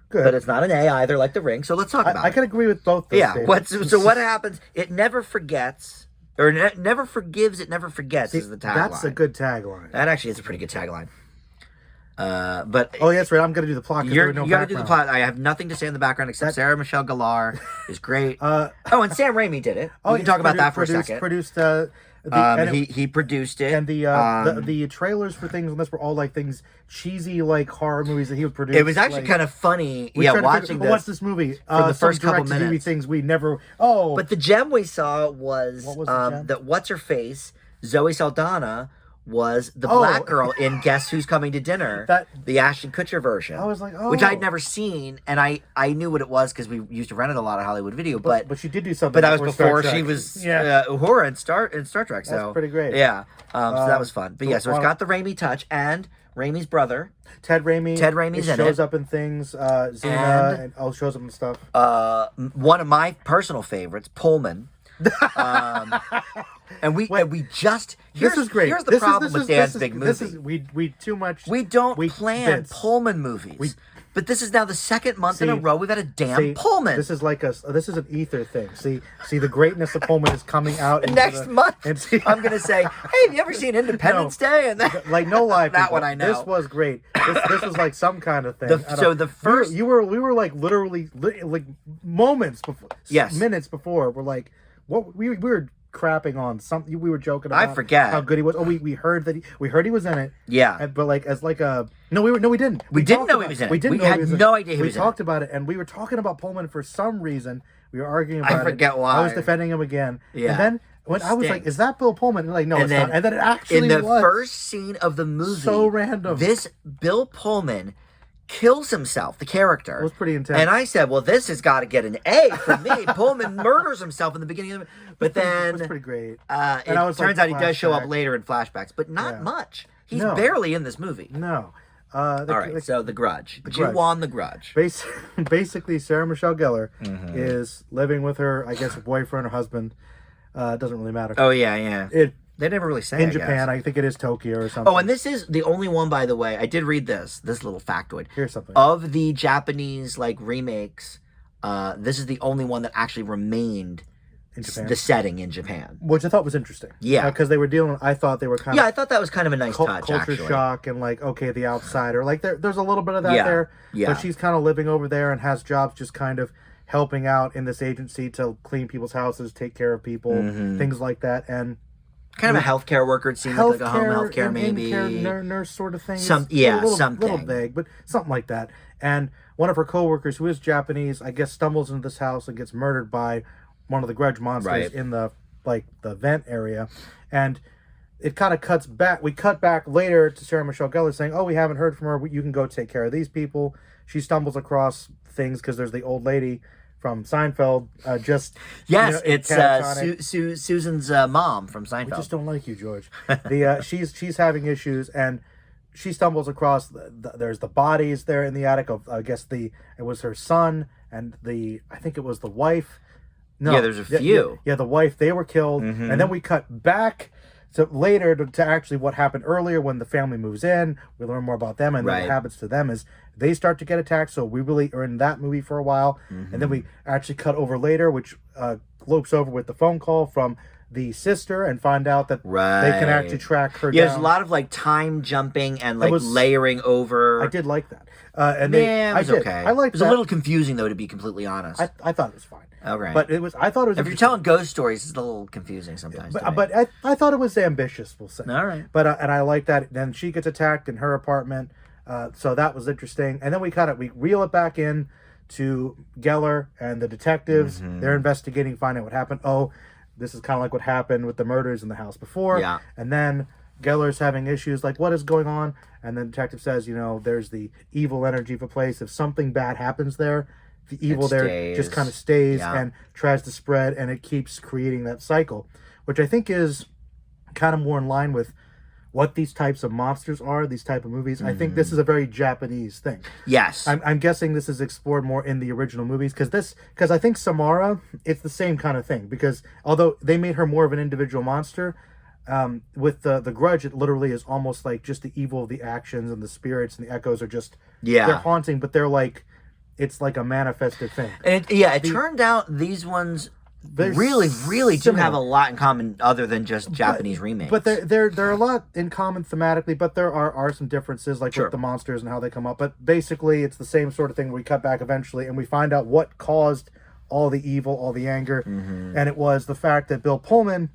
Good. But it's not an A either, like The Ring. So let's talk about it. I can agree with both those statements. So what happens? It never forgets, or never forgives, it never forgets. See, is the tagline. That's a good tagline. That actually is a pretty good tagline. But oh, yes, right. I'm going to do the plot. You got to do the plot. I have nothing to say in the background except Sarah Michelle Gellar is great. And Sam Raimi did it. We can talk about that for a second. He produced it, and the trailers for things on this were all like things cheesy, like horror movies that he would produce. It was actually kind of funny, watching this. What's this movie? For the first couple minutes, things we never. Oh, but the gem we saw was, what was the gem? That what's her face, Zoe Saldana, was the black girl in Guess Who's Coming to Dinner, the Ashton Kutcher version. I was like, which I'd never seen, and I knew what it was because we used to rent it a lot of Hollywood Video. But she did do something. But that was before she was Uhura in Star Trek. So that's pretty great. Yeah, so that was fun. But yeah, so it's got the Raimi touch, and Raimi's brother, Ted Raimi's in it. Shows up in things. Xena and all shows up in stuff. One of my personal favorites, Pullman. And we just this is great. Here's the problem with Dan's Big Movie. We don't plan Pullman movies. But this is now the second month in a row we've had a damn Pullman. This is an ether thing. See the greatness of Pullman is coming out next month. I'm gonna say, hey, have you ever seen Independence Day? And that, like no lie, that one I know. This was great. This was like some kind of thing. We were like literally like moments before, minutes before. We're like, what we were crapping on something. We were joking about. I forget how good he was. Oh, we heard that he was in it. Yeah, but like as like a we didn't. We didn't know he was in it. We didn't. We had no idea he was in it. We talked about it, and we were talking about Pullman for some reason. We were arguing about it. I forget why. I was defending him again. Yeah. And then when I was like, "Is that Bill Pullman?" And like, no, it's not. And then it actually was. In the first scene of the movie, so random. This Bill Pullman kills himself, the character. It was pretty intense. And I said, well, this has got to get an A from me. Pullman murders himself in the beginning of it. But then... It was pretty great. It turns out he does show up later in flashbacks, but not much. He's barely in this movie. No. All right, so The Grudge. Ju-on The Grudge. Basically, Sarah Michelle Gellar is living with her, I guess, boyfriend or husband. Doesn't really matter. Oh, yeah. They never really say in Japan. I think it is Tokyo or something. Oh, and this is the only one, by the way. I did read this little factoid. Here's something. Of the Japanese like remakes, this is the only one that actually remained in Japan. The setting in Japan, which I thought was interesting. Yeah, because they were dealing. I thought they were kind of. Yeah, I thought that was kind of a nice touch. Culture shock and like the outsider. Like there's a little bit of that there. Yeah. But she's kind of living over there and has jobs just kind of helping out in this agency to clean people's houses, take care of people, things like that, and. Kind of a healthcare worker. It seems like a home healthcare, maybe nurse sort of thing. Something. Little vague, but something like that. And one of her coworkers, who is Japanese, I guess, stumbles into this house and gets murdered by one of the Grudge monsters in the vent area, and it kind of cuts back. We cut back later to Sarah Michelle Gellar saying, "Oh, we haven't heard from her. You can go take care of these people." She stumbles across things because there's the old lady from Seinfeld, it's Susan's mom from Seinfeld. We just don't like you, George. She's having issues, and she stumbles across. There's the bodies there in the attic of I guess it was her son and I think it was the wife. No, there's a few. The wife. They were killed, and then we cut back So later to actually what happened earlier when the family moves in, we learn more about them, and then Right. what happens to them is they start to get attacked. So we really are in that movie for a while, and then we actually cut over later, which loops over with the phone call from the sister and find out that they can actually track her Yeah, down. there's a lot of like time jumping and like was- layering over. I did like that. And Yeah, it was I did. okay. I liked It was that. a little confusing though, to be completely honest. I thought it was fine. Okay. But I thought it was If you're telling ghost stories, it's a little confusing sometimes. to me. but I thought it was ambitious, we'll say. All right. But and I like that. Then she gets attacked in her apartment, so that was interesting. And then we reel it back in to Geller and the detectives. They're investigating, finding out what happened. Oh, this is kind of like what happened with the murders in the house before. Yeah. And then Geller's having issues, like, what is going on? And the detective says, there's the evil energy of a place. If something bad happens there, the evil there just kind of stays and tries to spread, and it keeps creating that cycle, which I think is kind of more in line with what these types of monsters are, these type of movies. I think this is a very Japanese thing. Yes. I'm guessing this is explored more in the original movies, because I think Samara, it's the same kind of thing, because although they made her more of an individual monster, with the Grudge, it literally is almost like just the evil of the actions, and the spirits and the echoes are just they're haunting, but they're like, it's like a manifested thing. And it turned out these ones really do similar. have a lot in common other than just Japanese remakes. But they're a lot in common thematically, but there are some differences, like with the monsters and how they come up. But basically, it's the same sort of thing. We cut back eventually, and we find out what caused all the evil, all the anger, and it was the fact that Bill Pullman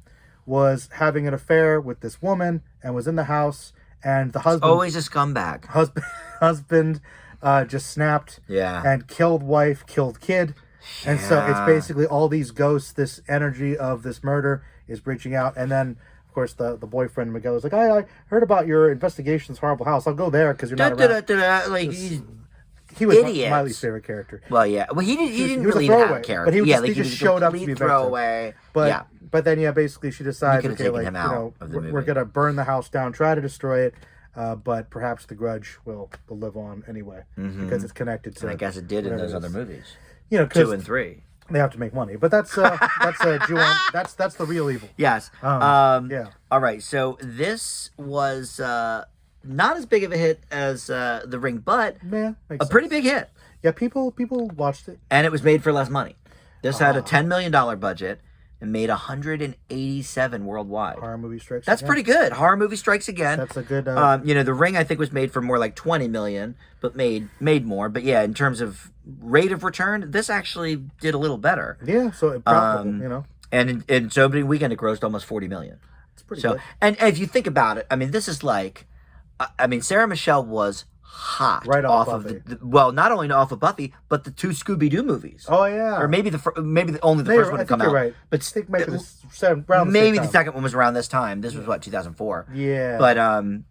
was having an affair with this woman and was in the house, and the husband always a scumbag. Husband just snapped Yeah. and killed wife, killed kid. And so it's basically all these ghosts, this energy of this murder is reaching out. And then, of course, the boyfriend, Miguel, is like, I heard about your investigation's horrible house. I'll go there because you're not around. Like, he's He was idiot. my least favorite character. Well, yeah. Well, he didn't was a really have a throwaway, character. but he he just showed up to be complete victim. throwaway. But then, basically she decides, You could've okay, taken like, him out of the we're movie. going to burn the house down, try to destroy it, but perhaps the Grudge will live on anyway, because it's connected to... And I guess it did in whatever those it other is. movies. 2 2 and 3. They have to make money, but that's that's the real evil. Yes. Yeah. All right. So this was not as big of a hit as The Ring, but Yeah, makes a pretty sense. big hit. Yeah, people watched it. And it was made for less money. This had a $10 million budget and made 187 worldwide. Horror movie strikes. That's again. pretty good. Horror movie strikes again. That's a good. The Ring I think was made for more like 20 million, but made more. But yeah, in terms of rate of return, this actually did a little better. Yeah, so it profitable, And in its opening weekend, it grossed almost 40 million. it's pretty So, good. and if you think about it, I mean, this is like, Sarah Michelle was hot Right off of Buffy. well, not only off of Buffy, but the 2 Scooby Doo movies. Oh yeah, Or maybe only the first one I to think come you're out. right. But I think maybe around the maybe same the time. second one was around this time. This was what, 2004. Yeah, But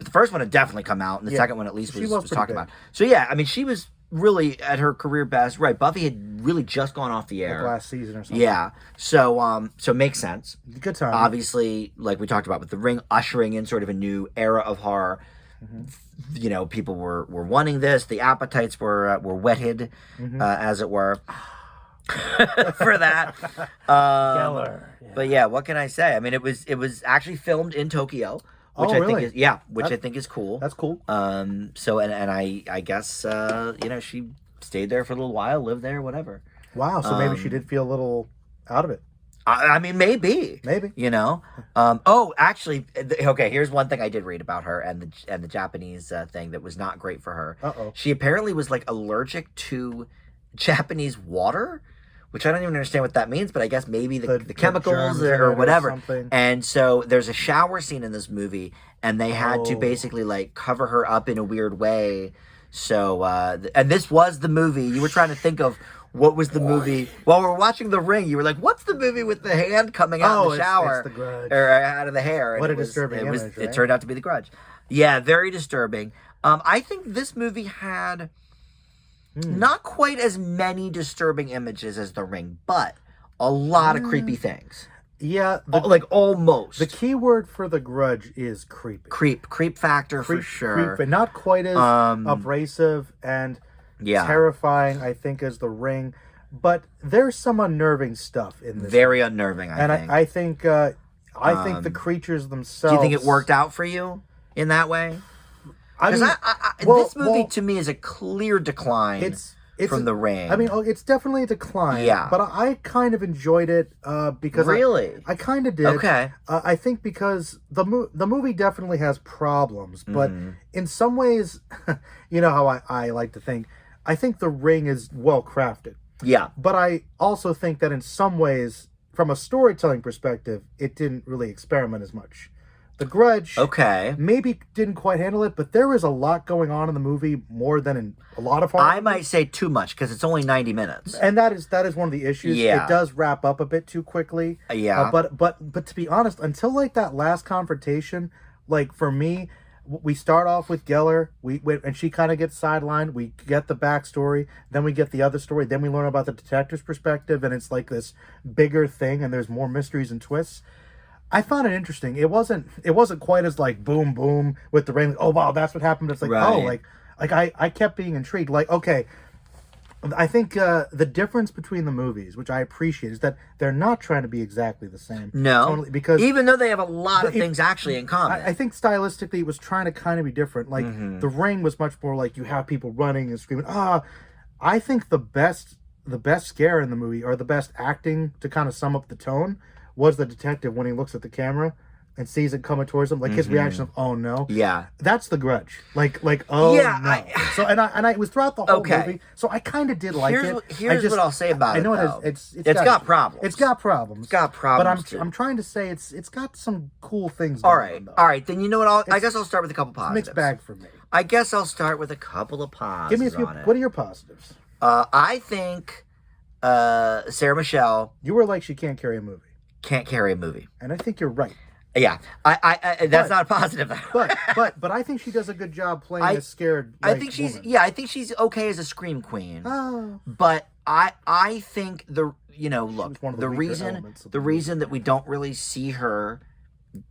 the first one had definitely come out, and the second one at least She was was pretty talked big. about. So yeah, I mean, she was really at her career best. Right, Buffy had really just gone off the air. like last season or something. Yeah, so makes sense. Good time. Obviously, like we talked about with The Ring, ushering in sort of a new era of horror. People were wanting this. The appetites were whetted, as it were, for that. Geller. Yeah. But yeah, what can I say? I mean, it was actually filmed in Tokyo, which Oh, I really? think I think is cool. That's cool. So and I guess she stayed there for a little while, lived there, whatever. Wow. So maybe she did feel a little out of it. I mean, maybe. Maybe. Actually, okay. Here's one thing I did read about her and the Japanese thing that was not great for her. Uh-oh. She apparently was like allergic to Japanese water, which I don't even understand what that means. But I guess maybe the chemicals germs in it or whatever. something. And so there's a shower scene in this movie, and they had to Oh. basically like cover her up in a weird way. So and this was the movie you were trying to think of. What was the movie? While we were watching The Ring, you were like, "What's the movie with the hand coming out of the shower it's The Grudge. or out of the hair?" And What a it was- disturbing it was, image, It right? turned out to be The Grudge. Yeah, very disturbing. I think this movie had not quite as many disturbing images as The Ring, but a lot of creepy things. Yeah. Like almost The key word for The Grudge is creepy. creep factor for sure. Creep, and not quite as abrasive and Yeah. terrifying, I think, as The Ring. But there's some unnerving stuff in this. Very unnerving. and I think. I think I think the creatures themselves. Do you think it worked out for you in that way? I mean, This movie to me is a clear decline. It's from The Ring. I mean, it's definitely a decline. Yeah. But I kind of enjoyed it because really, I kind of did. Okay. I think because the movie definitely has problems, but in some ways, you know how I like to think. I think The Ring is well crafted. Yeah. But I also think that in some ways, from a storytelling perspective, it didn't really experiment as much. The Grudge, maybe didn't quite handle it, but there is a lot going on in the movie more than in a lot of horror I might say too much because it's only 90 minutes, and that is one of the issues. Yeah. It does wrap up a bit too quickly. Yeah, but to be honest, until like that last confrontation, like for me, we start off with Geller, and she kind of gets sidelined. We get the backstory, then we get the other story, then we learn about the detective's perspective, and it's like this bigger thing, and there's more mysteries and twists. I found it interesting. It wasn't quite as like boom boom with the rain. Oh wow, that's what happened. It's like I kept being intrigued. Like okay, I think the difference between the movies, which I appreciate, is that they're not trying to be exactly the same. No, totally, because even though they have a lot of things actually in common, I think stylistically it was trying to kind of be different. Like The Ring was much more like you have people running and screaming. I think the best scare in the movie, or the best acting to kind of sum up the tone, was the detective when he looks at the camera and sees it coming towards him, like his reaction of "oh no." Yeah, that's The Grudge. Like oh yeah, no. So and I it was throughout the whole movie. So I kind of did like it. Here's what I'll say about it. I know it's got problems. It's got problems. It's got problems. But I'm trying to say it's got some cool things. All right. Then you know what? I guess I'll start with a couple positives. Mixed bag for me. I guess I'll start with a couple of positives. Give me a few. What are your positives? I think Sarah Michelle. You were like she can't carry a movie. Can't carry a movie, and I think you're right. Yeah, that's not a positive. but I think she does a good job playing a scared. I think she's woman. I think she's okay as a scream queen. Oh. But I think the reason that we don't really see her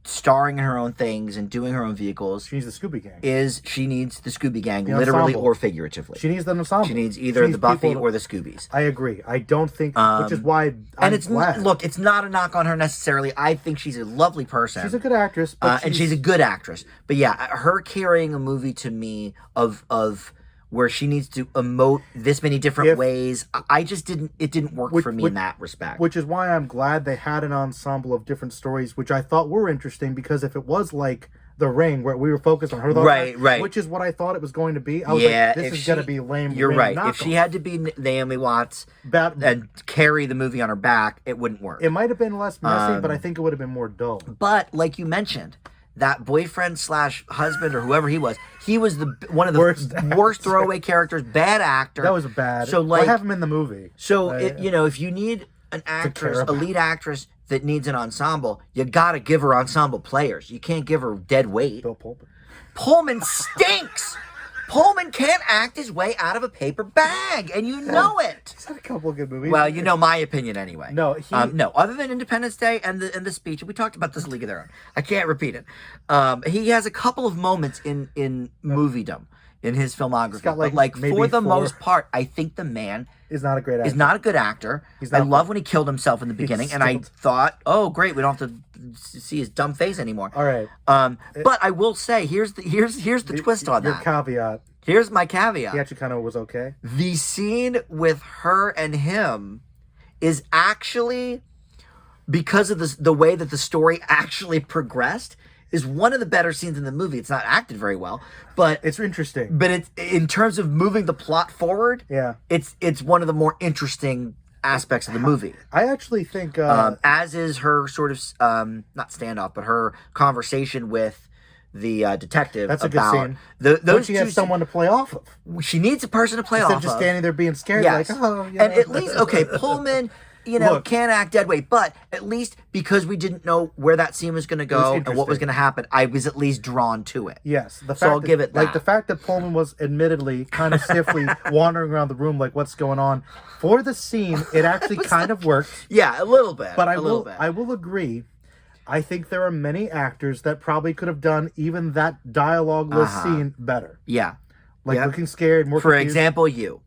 starring in her own things and doing her own vehicles. She needs the Scooby Gang. She needs the Scooby Gang, the literally ensemble. or figuratively. She needs the ensemble. She needs either the Buffy or the Scoobies. I agree. I don't think, which is why I'm glad. Look, it's not a knock on her necessarily. I think she's a lovely person. She's a good actress. And she's a good actress. But yeah, her carrying a movie to me of where she needs to emote this many different ways. It didn't work for me in that respect. Which is why I'm glad they had an ensemble of different stories, which I thought were interesting, because if it was like The Ring, where we were focused on her, right, which is what I thought it was going to be, I was like, this is going to be lame. You're right. If she had to be Naomi Watts and carry the movie on her back, it wouldn't work. It might have been less messy, but I think it would have been more dull. But like you mentioned, that boyfriend / husband or whoever he was one of the worst throwaway characters, bad actor. That was bad. So I have him in the movie. So if you need an actress, a lead actress that needs an ensemble, you gotta give her ensemble players. You can't give her dead weight. Bill Pullman. Pullman stinks. Pullman can't act his way out of a paper bag, and you know it. He's had a couple of good movies. Well, you know my opinion anyway. No, no. Other than Independence Day and the speech, we talked about this League of Their Own. I can't repeat it. He has a couple of moments in moviedom in his filmography, but for the most part, I think the man is not a great actor. Is not a good actor. I love when he killed himself in the beginning, and I thought, oh great, we don't have to see his dumb face anymore. All right. But I will say, here's the twist on that. Your caveat. Here's my caveat. He actually kind of was okay. The scene with her and him is actually, because of the way that the story actually progressed, is one of the better scenes in the movie. It's not acted very well, but it's interesting. But it's in terms of moving the plot forward. Yeah, it's one of the more interesting aspects of the movie. I actually think, as is her sort of not standoff, but her conversation with the detective. That's a about good scene. Those she has someone to play off of. She needs a person to play Instead off of just of. standing there being scared, yes. like, oh, and at least Pullman. Can't act dead weight, but at least because we didn't know where that scene was going to go and what was going to happen, I was at least drawn to it. Yes, I'll give it that. Like the fact that Pullman was admittedly kind of stiffly wandering around the room, like what's going on. For the scene, it actually kind of worked. Yeah, a little bit. But I will agree. I think there are many actors that probably could have done even that dialogue-less scene better. Yeah, looking scared, more. For confused. example, you.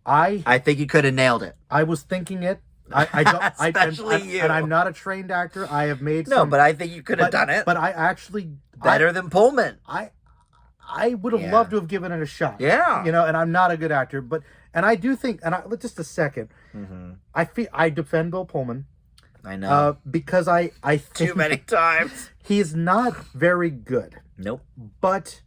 I think you could have nailed it. I was thinking it, I don't. Especially you. And I'm not a trained actor. I have made No, some, but I think you could have done it But I actually better than Pullman. I would have loved to have given it a shot. Yeah. And I'm not a good actor, and I do think, just a second, I defend Bill Pullman. I know. Because I think too many times. He's not very good. Nope. But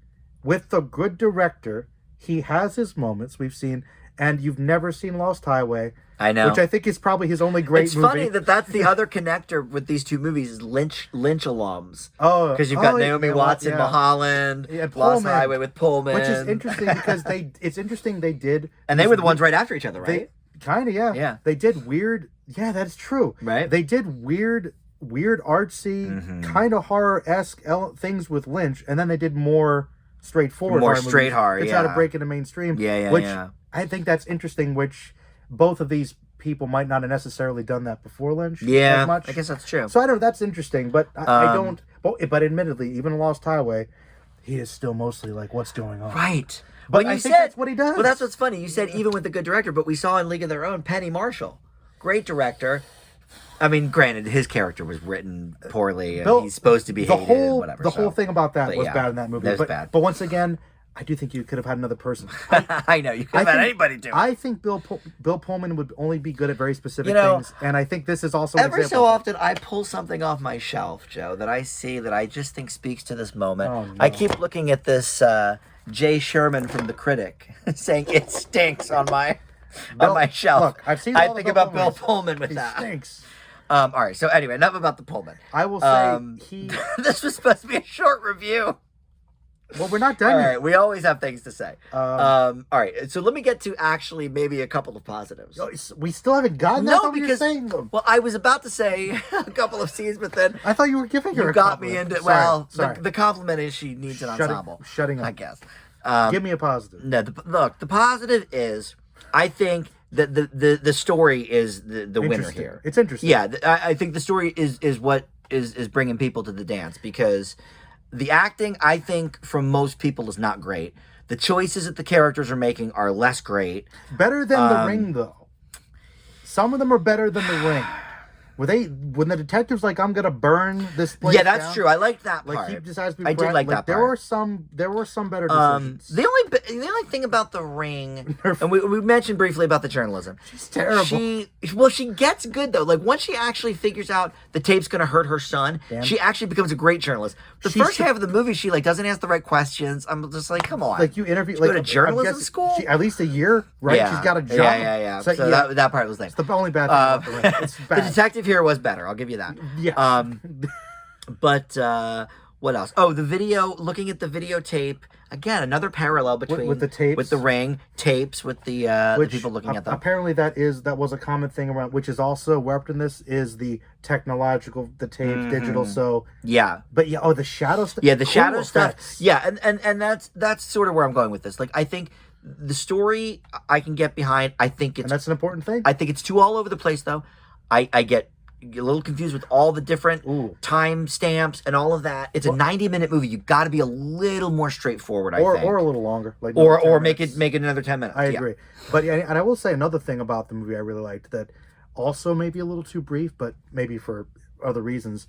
with a good director, he has his moments. We've seen, and you've never seen Lost Highway. I know. Which I think is probably his only great movie. It's funny that's the other connector with these two movies is Lynch alums. Oh. Because you've got Naomi Watts in Mulholland, Lost Highway with Pullman. Which is interesting because they did... And they were the ones right after each other, right? Kind of, yeah. Yeah. They did weird... Yeah, that's true. Right. They did weird artsy, kind of horror-esque things with Lynch, and then they did more straightforward horror, to try to break into mainstream. Which I think that's interesting, which both of these people might not have necessarily done that before Lynch as much. I guess that's true. So I don't know, that's interesting, but I don't... But admittedly, even Lost Highway, he is still mostly like, what's going on? Right. But I think that's what he does. Well, that's what's funny. You said even with a good director, but we saw in League of Their Own, Penny Marshall. Great director. I mean, granted, his character was written poorly, and he's supposed to be hated and whatever. The whole thing about that was bad in that movie. That was bad. But once again, I do think you could have had another person. I know, you could have had anybody do it. I think Bill Pullman would only be good at very specific things, and I think this is also an every example. so often I pull something off my shelf, Joe, that I see that I just think speaks to this moment. Oh, no. I keep looking at this Jay Sherman from The Critic saying it stinks on my shelf. Look, I've seen I think about Bill Pullman with that. Stinks. All right, so anyway, enough about the Pullman. I will say this was supposed to be a short review. Well, we're not done All yet. right, we always have things to say. All right, so let me get to actually maybe a couple of positives. We still haven't gotten that. No, because saying them. Well, I was about to say a couple of scenes, but then I thought you were giving her. You got me into sorry. The compliment is she needs an ensemble. Shutting up. I guess. Give me a positive. No, look, the positive is I think that the story is the winner here. It's interesting. Yeah, I think the story is what is bringing people to the dance, because the acting, I think, from most people is not great. The choices that the characters are making are less great. Better than The Ring, though. Some of them are better than The Ring. When the detective's like, I'm gonna burn this place Yeah, that's down, true. I like that part. Like he decides to be I did like that part. There were some better decisions. The only thing about The Ring, and we mentioned briefly about the journalism. She's terrible. She gets good though. Like once she actually figures out the tape's gonna hurt her son, she actually becomes a great journalist. The first half of the movie, she like doesn't ask the right questions. I'm just like, come on. Like you interview, go to journalism school. At least a year, right? Yeah. She's got a job. Yeah. So that part was lame. It's the only bad thing about The Ring. It's bad. The detective here was better. I'll give you that. Yeah. But what else? Oh, the video. Looking at the videotape again. Another parallel between with the tapes, with the Ring tapes, with the people looking at them. Apparently, that was a common thing around, which is also warped in this is the technological, the tape, digital. So yeah. But yeah, the shadow stuff. Yeah, the shadow effects. stuff. Yeah, and that's sort of where I'm going with this. Like, I think the story I can get behind. I think and that's an important thing. I think it's too all over the place though. I get a little confused with all the different time stamps and all of that. It's a 90-minute movie. You've got to be a little more straightforward, I think. Or a little longer. Like or make it another 10 minutes. I agree. But and I will say another thing about the movie I really liked that also maybe a little too brief, but maybe for other reasons,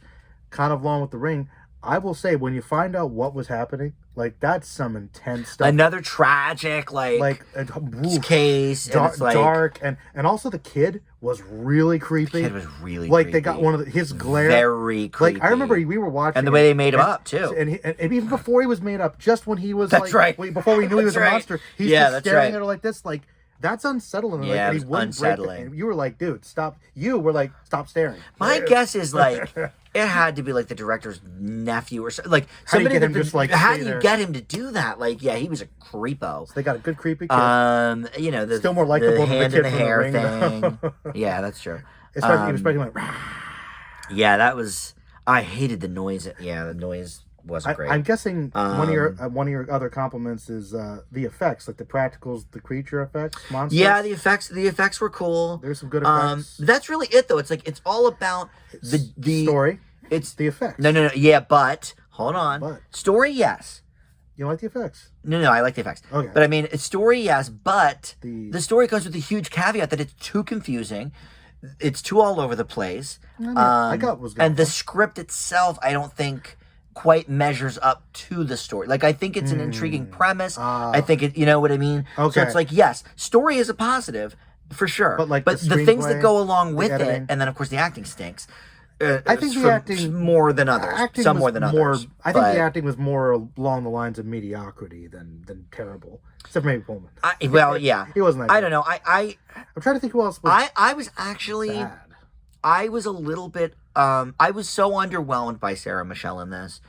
kind of along with The Ring. I will say when you find out what was happening, like that's some intense stuff. Another tragic case, dark, and also the kid was really creepy. The kid was really like creepy. They got one of his glare very creepy. Like I remember we were watching, and the way they made him up too, and even before he was made up, just when he was before we knew he was a monster, he's just staring at her like this, like. That's unsettling. Yeah, and he wouldn't unsettling. Break it. And you were like, dude, stop. You were like, stop staring. My guess is like it had to be like the director's nephew or something. Like how do you get him how do you get him to do that? Like, yeah, he was a creepo. So they got a good creepy kid. The still more likable than hand the kid in the from hair The Ring. thing. Yeah, that's true. Especially like, yeah, that was. I hated the noise. Yeah, the noise wasn't great. I'm guessing one of your other compliments is the effects, like the practicals, the creature effects, monsters. Yeah, the effects were cool. There's some good effects. That's really it, though. It's like it's all about the story. It's the effects. No. Yeah, but hold on. But story, yes. You don't like the effects? No, I like the effects. Okay. But I mean, it's story, yes, but the story comes with a huge caveat that it's too confusing. it's too all over the place. I got what was going and the script itself, I don't think quite measures up to the story. Like, I think it's an intriguing premise. I think it, you know what I mean? Okay. So it's like, yes, story is a positive for sure. But, like, but the the things that screenplay, go along with editing. it, and then of course the acting stinks. I think the acting more than others. Some more than others. I think the acting was more along the lines of mediocrity than terrible. Except for maybe Pullman. Well, yeah. He wasn't that I good. don't know. I'm trying to think who else was I was actually... bad. I was a little bit... I was so underwhelmed by Sarah Michelle in this.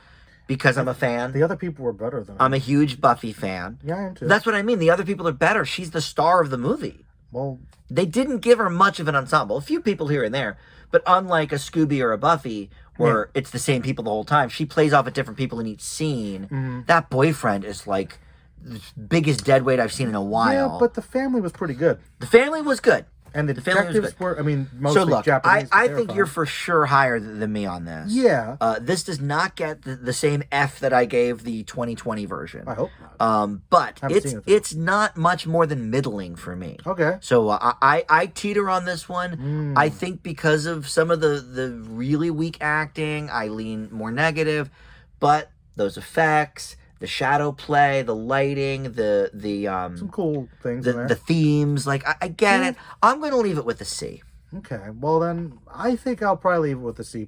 Because I'm a fan. The other people were better than I'm a huge Buffy fan. Yeah, I am too. That's what I mean. The other people are better. She's the star of the movie. Well, They didn't give her much of an ensemble. A few people here and there. But unlike a Scooby or a Buffy, where it's the same people the whole time, she plays off at different people in each scene. That boyfriend is like the biggest dead weight I've seen in a while. yeah, but the family was pretty good. The family was good. And the family was detectives good. were, I mean, mostly So look, Japanese. I but they were think fine. you're for sure higher than me on this. Yeah. This does not get the same F that I gave the 2020 version. I hope not. But Haven't seen it, though. it's not much more than middling for me. Okay. So I teeter on this one. I think because of some of the really weak acting, I lean more negative. But those effects, the shadow play, the lighting, Some cool things in there. the themes, like I get it. I'm going to leave it with a C. Okay. Well, then I think I'll probably leave it with a C+.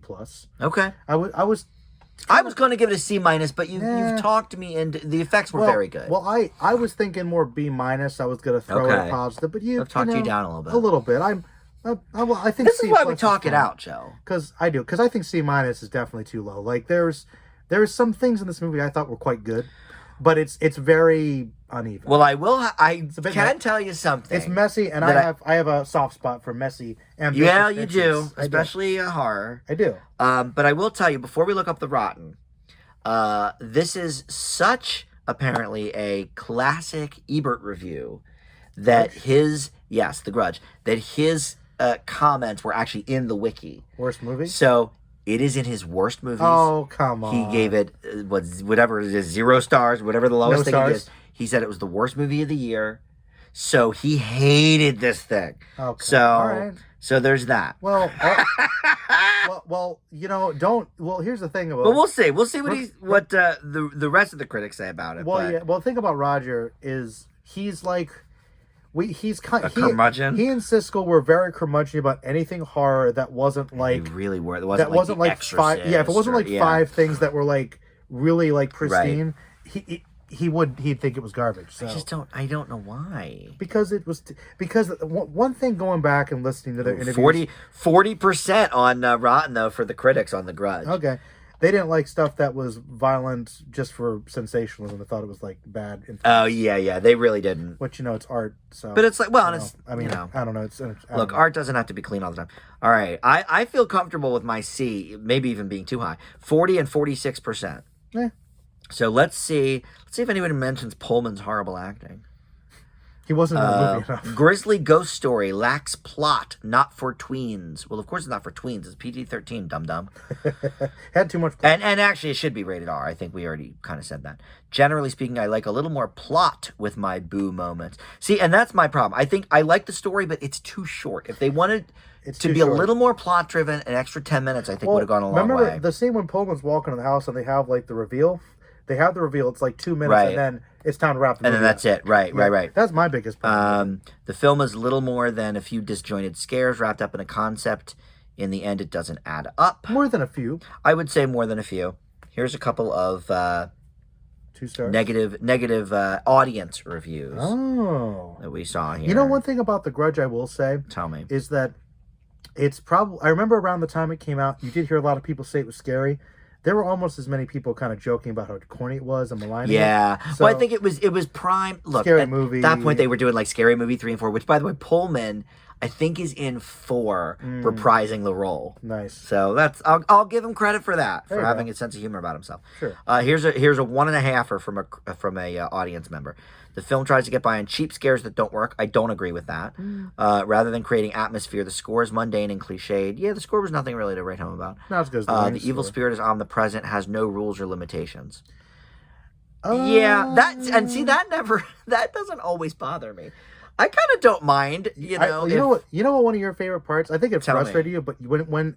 Okay. I was going to give it a C minus, but you've talked me into the effects were very good. Well, I was thinking more B minus. I was going to throw it Okay. a positive, but I've talked you down a little bit. A little bit. I think This C is why we plus talk it fine. out, Joe. Because I think C minus is definitely too low. Like there's some things in this movie I thought were quite good, but it's very uneven. Well, I bit can tell you something. It's messy, and that I have a soft spot for messy, ambitious Yeah, you fiction. do, I especially horror. I do. But I will tell you, before we look up the Rotten, this is such apparently a classic Ebert review that The Grudge, that his comments were actually in the wiki. Worst movie? So it is in his worst movies. Oh, come on. He gave it whatever it is, 0 stars, whatever the lowest thing stars. he is. He said it was the worst movie of the year. So he hated this thing. Okay. So All right. so there's that. Well, here's the thing about. But we'll see. We'll see what the rest of the critics say about it. Well, but yeah. Well, the thing about Roger is he's like, he's kind. curmudgeon? He and Siskel were very curmudgeon about anything horror that wasn't like they really were. It wasn't that wasn't The like five. Exorcist Yeah, if it wasn't like or- five things that were like really like pristine, he'd think it was garbage. So. I don't know why. Because it was because one thing going back and listening to their interviews, 40% on Rotten though for the critics on The Grudge. okay, they didn't like stuff that was violent just for sensationalism. They thought it was like bad. Oh yeah, they really didn't. Which it's art. So, But it's like, well, you it's know, I mean, you know. I don't know. Look, art doesn't have to be clean all the time. All right, I feel comfortable with my C, maybe even being too high. 40 and 46%. Yeah. So let's see if anyone mentions Pullman's horrible acting. He wasn't in the movie enough. Grisly ghost story lacks plot, not for tweens. Well, of course it's not for tweens. It's PG-13, dum-dum. Had too much. And actually, it should be rated R. I think we already kind of said that. Generally speaking, I like a little more plot with my boo moments. See, and that's my problem. I think I like the story, but it's too short. If they wanted to too be short. a little more plot-driven, an extra 10 minutes, I think would have gone a long remember way. the scene when Pullman's walking in the house and they have like the reveal? They have the reveal. It's like 2 minutes, Right. and then it's time to wrap the And movie then that's up. it. Right. That's my biggest problem. The film is little more than a few disjointed scares wrapped up in a concept. In the end, it doesn't add up. More than a few. I would say more than a few. Here's a couple of 2 stars. negative audience reviews Oh. that we saw here. You know, one thing about The Grudge I will say Tell me. is that it's probably. I remember around the time it came out, you did hear a lot of people say it was scary. There were almost as many people kind of joking about how corny it was and maligning Yeah. it. So, Well, I think it was prime. Look, Scary at Movie. that point they were doing like Scary Movie 3 and 4, which by the way, Pullman I think is in 4 reprising the role. Nice. So that's I'll give him credit for that, There for you having go. a sense of humor about himself. Sure. Here's a 1.5 from a audience member. The film tries to get by on cheap scares that don't work. I don't agree with that. Rather than creating atmosphere, the score is mundane and cliched. Yeah, the score was nothing really to write home about. Not as good as the The Wings evil score. spirit is omnipresent, has no rules or limitations. Yeah, that doesn't always bother me. I kind of don't mind, You know what? You know what? One of your favorite parts. I think it frustrated you, but when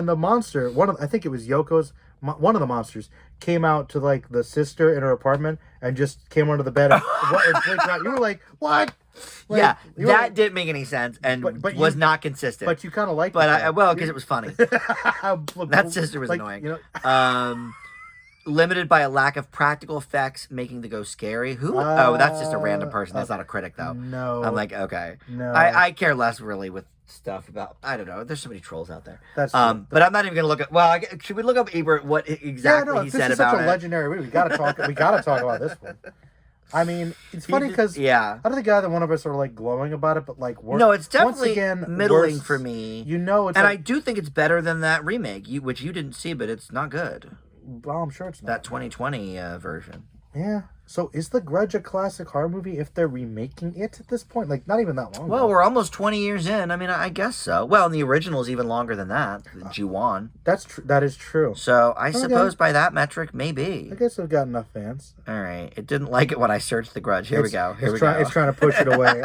the monster, I think it was Yoko's, one of the monsters came out to like the sister in her apartment and just came under the bed and blinked out. You were like, what? Like, yeah, that didn't make any sense and was not consistent. But you kind of liked it. But because it was funny. That sister was annoying. Limited by a lack of practical effects, making the ghost scary. Who? That's just a random person. That's not a critic, though. No. I'm like, okay. No. I care less, really, with stuff about... I don't know. There's so many trolls out there. That's true. But I'm not even going to look at... Well, should we look up Ebert, what exactly he said about it? This is such a legendary movie. We got to talk about this one. I mean, it's funny because I don't think either one of us are like glowing about it, but like no, it's definitely middling for me. You know, it's and I do think it's better than that remake, which you didn't see, but it's not good. Well, I'm sure it's not. That 2020 version. Yeah. So is The Grudge a classic horror movie if they're remaking it at this point? Like, not even that long Well, ago. we're almost 20 years in. I mean, I guess so. Well, and the original is even longer than that. Ju-On. That is true. So I suppose by that metric, maybe. I guess we've got enough fans. All right. It didn't like it when I searched The Grudge. Here we go. It's trying to push it away.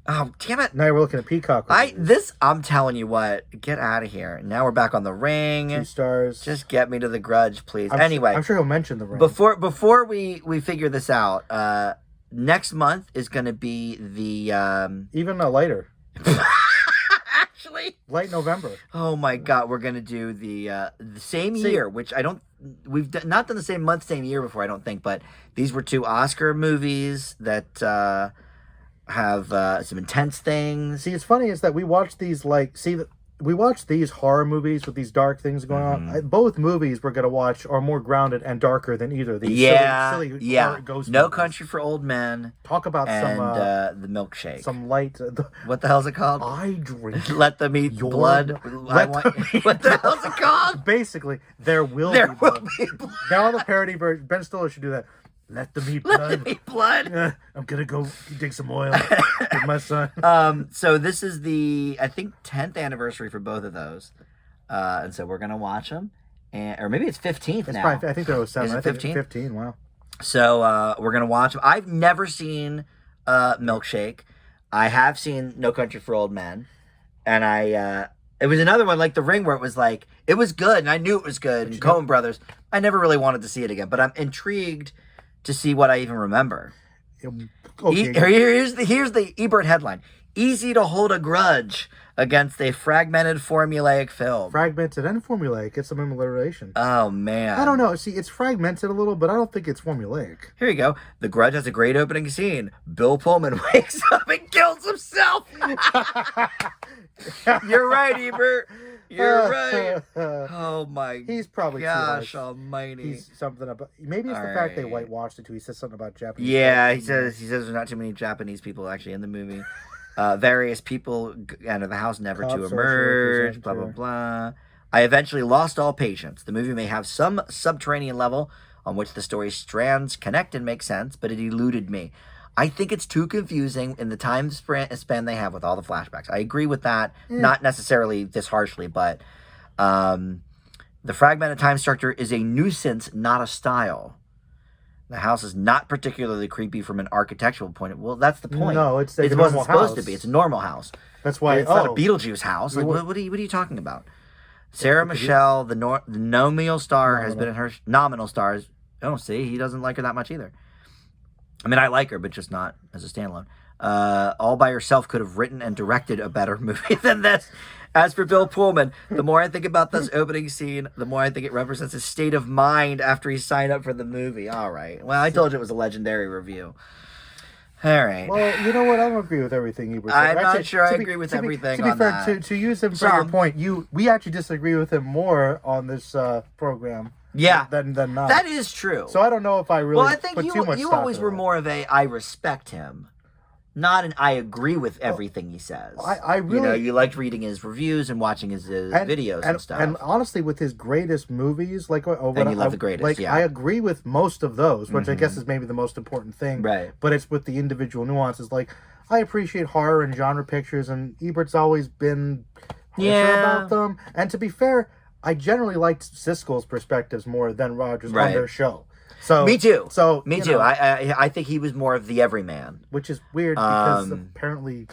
Oh, damn it. Now we're looking at Peacock. I'm telling you what, get out of here. Now we're back on The Ring. 2 stars. Just get me to The Grudge, please. Anyway. I'm sure he'll mention The Ring. Before we figure this out, next month is going to be the... Even later. Actually. Late November. Oh my God, we're going to do the same year, which I don't... We've not done the same month, same year before, I don't think, but these were 2 Oscar movies that... have some intense things. See, it's funny is that we watch these we watch these horror movies with these dark things going on. Both movies we're gonna watch are more grounded and darker than either of these. Silly ghost No movies. Country for Old Men. Talk about the Milkshake. Some light. What the hell's it called? I drink. Let them eat blood. What the hell's it called? Basically, there will be blood. Now the parody version. Ben Stiller should do that. Let them eat blood. Let them eat blood. I'm gonna go dig some oil with my son. So this is the, I think, 10th anniversary for both of those, and so we're gonna watch them, or maybe it's 15th now. Probably, I think there was 7. Is it 15? 15. Wow. So we're gonna watch them. I've never seen Milkshake. I have seen No Country for Old Men, and it was another one like The Ring where it was like it was good, and I knew it was good. And Coen Brothers. I never really wanted to see it again, but I'm intrigued to see what I even remember. Okay. Here's the Ebert headline. Easy to hold a grudge against a fragmented formulaic film. Fragmented and formulaic. It's some alliteration. Oh, man. I don't know. See, it's fragmented a little, but I don't think it's formulaic. Here you go. The Grudge has a great opening scene. Bill Pullman wakes up and kills himself. You're right, Ebert. You're right. Oh my! He's probably gosh almighty. He's something about. Maybe it's the fact they whitewashed it too. He says something about Japanese. Yeah, he says there's not too many Japanese people actually in the movie. Various people enter the house never to emerge. Blah blah blah. I eventually lost all patience. The movie may have some subterranean level on which the story strands connect and make sense, but it eluded me. I think it's too confusing in the time span they have with all the flashbacks. I agree with that. Not necessarily this harshly, but the fragmented time structure is a nuisance, not a style. The house is not particularly creepy from an architectural point of view. Well, that's the point. No, it wasn't supposed to be. It's a normal house. That's why it's not a Beetlejuice house. Like, what are you talking about? Sarah Michelle, the nominal star, has been in her nominal stars. Oh, see, he doesn't like her that much either. I mean, I like her, but just not as a standalone. All by herself could have written and directed a better movie than this. As for Bill Pullman, the more I think about this opening scene, the more I think it represents his state of mind after he signed up for the movie. All right. Well, I told you it was a legendary review. All right. Well, you know what? I don't agree with everything Ebert said. I'm not sure I agree with everything on that. To be fair, to use him for your point, we actually disagree with him more on this program. Yeah, than not. That is true. So I don't know if I really. Well, I think you always were more of a I respect him, not an I agree with everything he says. I really you liked reading his reviews and watching his videos and stuff. And honestly, with his greatest movies, like you love the greatest. Like yeah. I agree with most of those, which I guess is maybe the most important thing. Right. But it's with the individual nuances. Like I appreciate horror and genre pictures, and Ebert's always been about them. And to be fair, I generally liked Siskel's perspectives more than Rogers on their show. So Me too. So Me you too. know, I think he was more of the everyman. which is weird because apparently,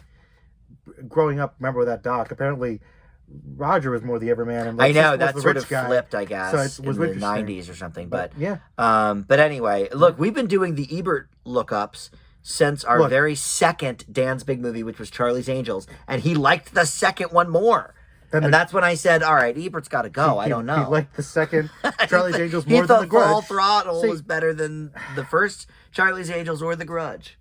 growing up, remember that doc? Apparently, Roger was more the everyman, and I know was that the sort rich of guy. flipped, I guess, So it was in the interesting. '90s or something. But yeah. But anyway, look, we've been doing the Ebert lookups since our very second Dan's Big Movie, which was Charlie's Angels, and he liked the second one more. And that's when I said, all right, Ebert's got to go. I don't know. He liked the second Charlie's Angels more than the He thought Full Grudge. Throttle was better than the first Charlie's Angels or the Grudge.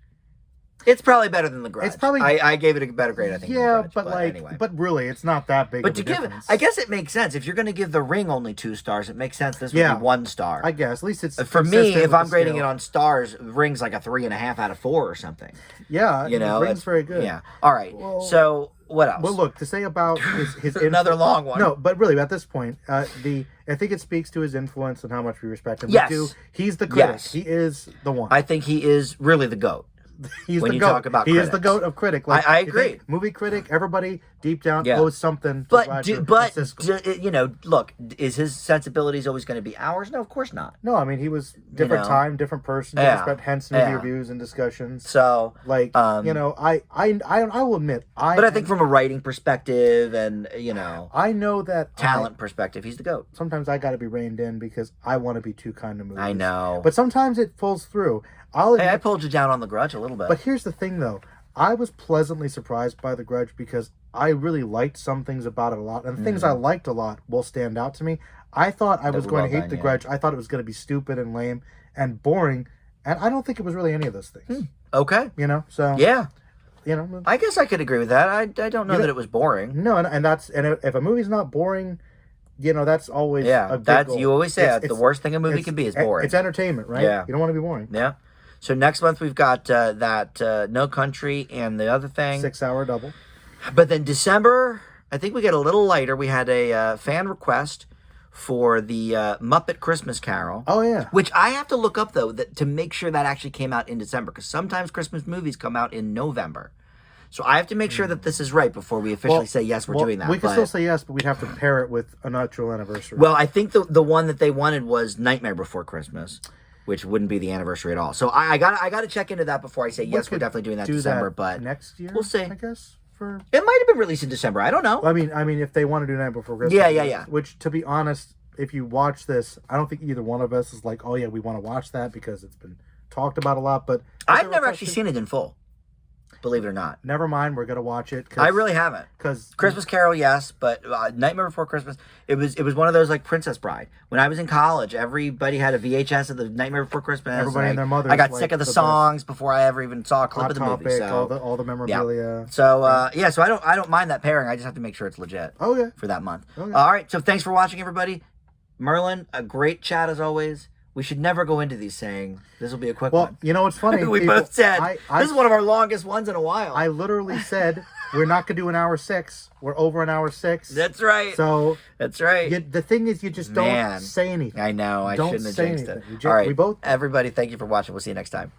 It's probably better than the Grudge. It's probably I gave it a better grade, I think. Yeah, than the Grudge, but like, anyway. but really, it's not that big. But of to a give, difference. I guess it makes sense. If you're going to give The Ring only 2 stars, it makes sense this would be 1 star. I guess at least it's For me, consistent if with I'm the grading scale. it on stars, Ring's like a 3.5 out of 4 or something. Yeah, You know, Ring's very good. Yeah. All right. Well, so what else? Well, look, to say about his Another long one. No, but really, at this point, I think it speaks to his influence and how much we respect him. Yes. We do. He's the critic. Yes. He is the one. I think he is really the GOAT. He's when the you GOAT. talk about he is the critics. GOAT of critic. Like, I you agree. think movie critic, everybody deep down Yeah. owes something to But Roger and Siskel. you know, look, is his sensibilities always going to be ours? No, of course not. No, I mean, he was different know. time, different person. Yeah. Different, hence movie Yeah. reviews and discussions. So, Like, you know, I will admit, but I think from a writing perspective and, you know, I know that talent perspective, he's the GOAT. sometimes I got to be reined in because I want to be too kind to movies. I know. But sometimes it pulls through. I'll admit, Hey, I pulled you down on The Grudge a little bit. but here's the thing, though. I was pleasantly surprised by The Grudge because I really liked some things about it a lot. And the things I liked a lot will stand out to me. I thought I was going to hate The Grudge. I thought it was going to be stupid and lame and boring. And I don't think it was really any of those things. Okay. You know? So, Yeah. you know. I guess I could agree with that. I don't know that it was boring. No, and if a movie's not boring, you know, that's always a good that's goal. you always say It's- the worst thing a movie can be is boring. It's entertainment, right? Yeah. You don't want to be boring. Yeah. So next month we've got that No Country and the other thing. 6-hour double. But then December, I think we get a little lighter. We had a fan request for the Muppet Christmas Carol. Oh, yeah. Which I have to look up, though, to make sure that actually came out in December. Because sometimes Christmas movies come out in November. So I have to make sure that this is right before we officially say, yes, we're doing that. We can still say yes, but we'd have to pair it with a natural anniversary. Well, I think the one that they wanted was Nightmare Before Christmas, which wouldn't be the anniversary at all. So I got to check into that before I say, yes, we're definitely doing that in December. But next year, we'll see. I guess. It might have been released in December. I don't know. I mean, if they want to do Night Before Christmas. Yeah. Which, to be honest, if you watch this, I don't think either one of us is like, oh, yeah, we want to watch that because it's been talked about a lot. But I've never actually seen it in full, believe it or not. Never mind, we're going to watch it. I really haven't. Because Christmas Carol, yes, but Nightmare Before Christmas, it was one of those like Princess Bride. When I was in college, everybody had a VHS of the Nightmare Before Christmas. Everybody and their mothers I got like sick of the the songs before I ever even saw a clip Hot of the movie. Topic, So all the memorabilia. Yeah. So so I don't mind that pairing. I just have to make sure it's legit. Okay. For that month. Okay. All right. So thanks for watching, everybody. Merlin, a great chat as always. We should never go into these saying this will be a quick one. Well, you know what's funny? We people, both said this is one of our longest ones in a while. I literally said we're not going to do an hour 6. We're over an hour 6. That's right. So that's right. The thing is, you just don't say anything. I know. I Don't shouldn't have say jinxed anything. it. All right. We both. Everybody, thank you for watching. We'll see you next time.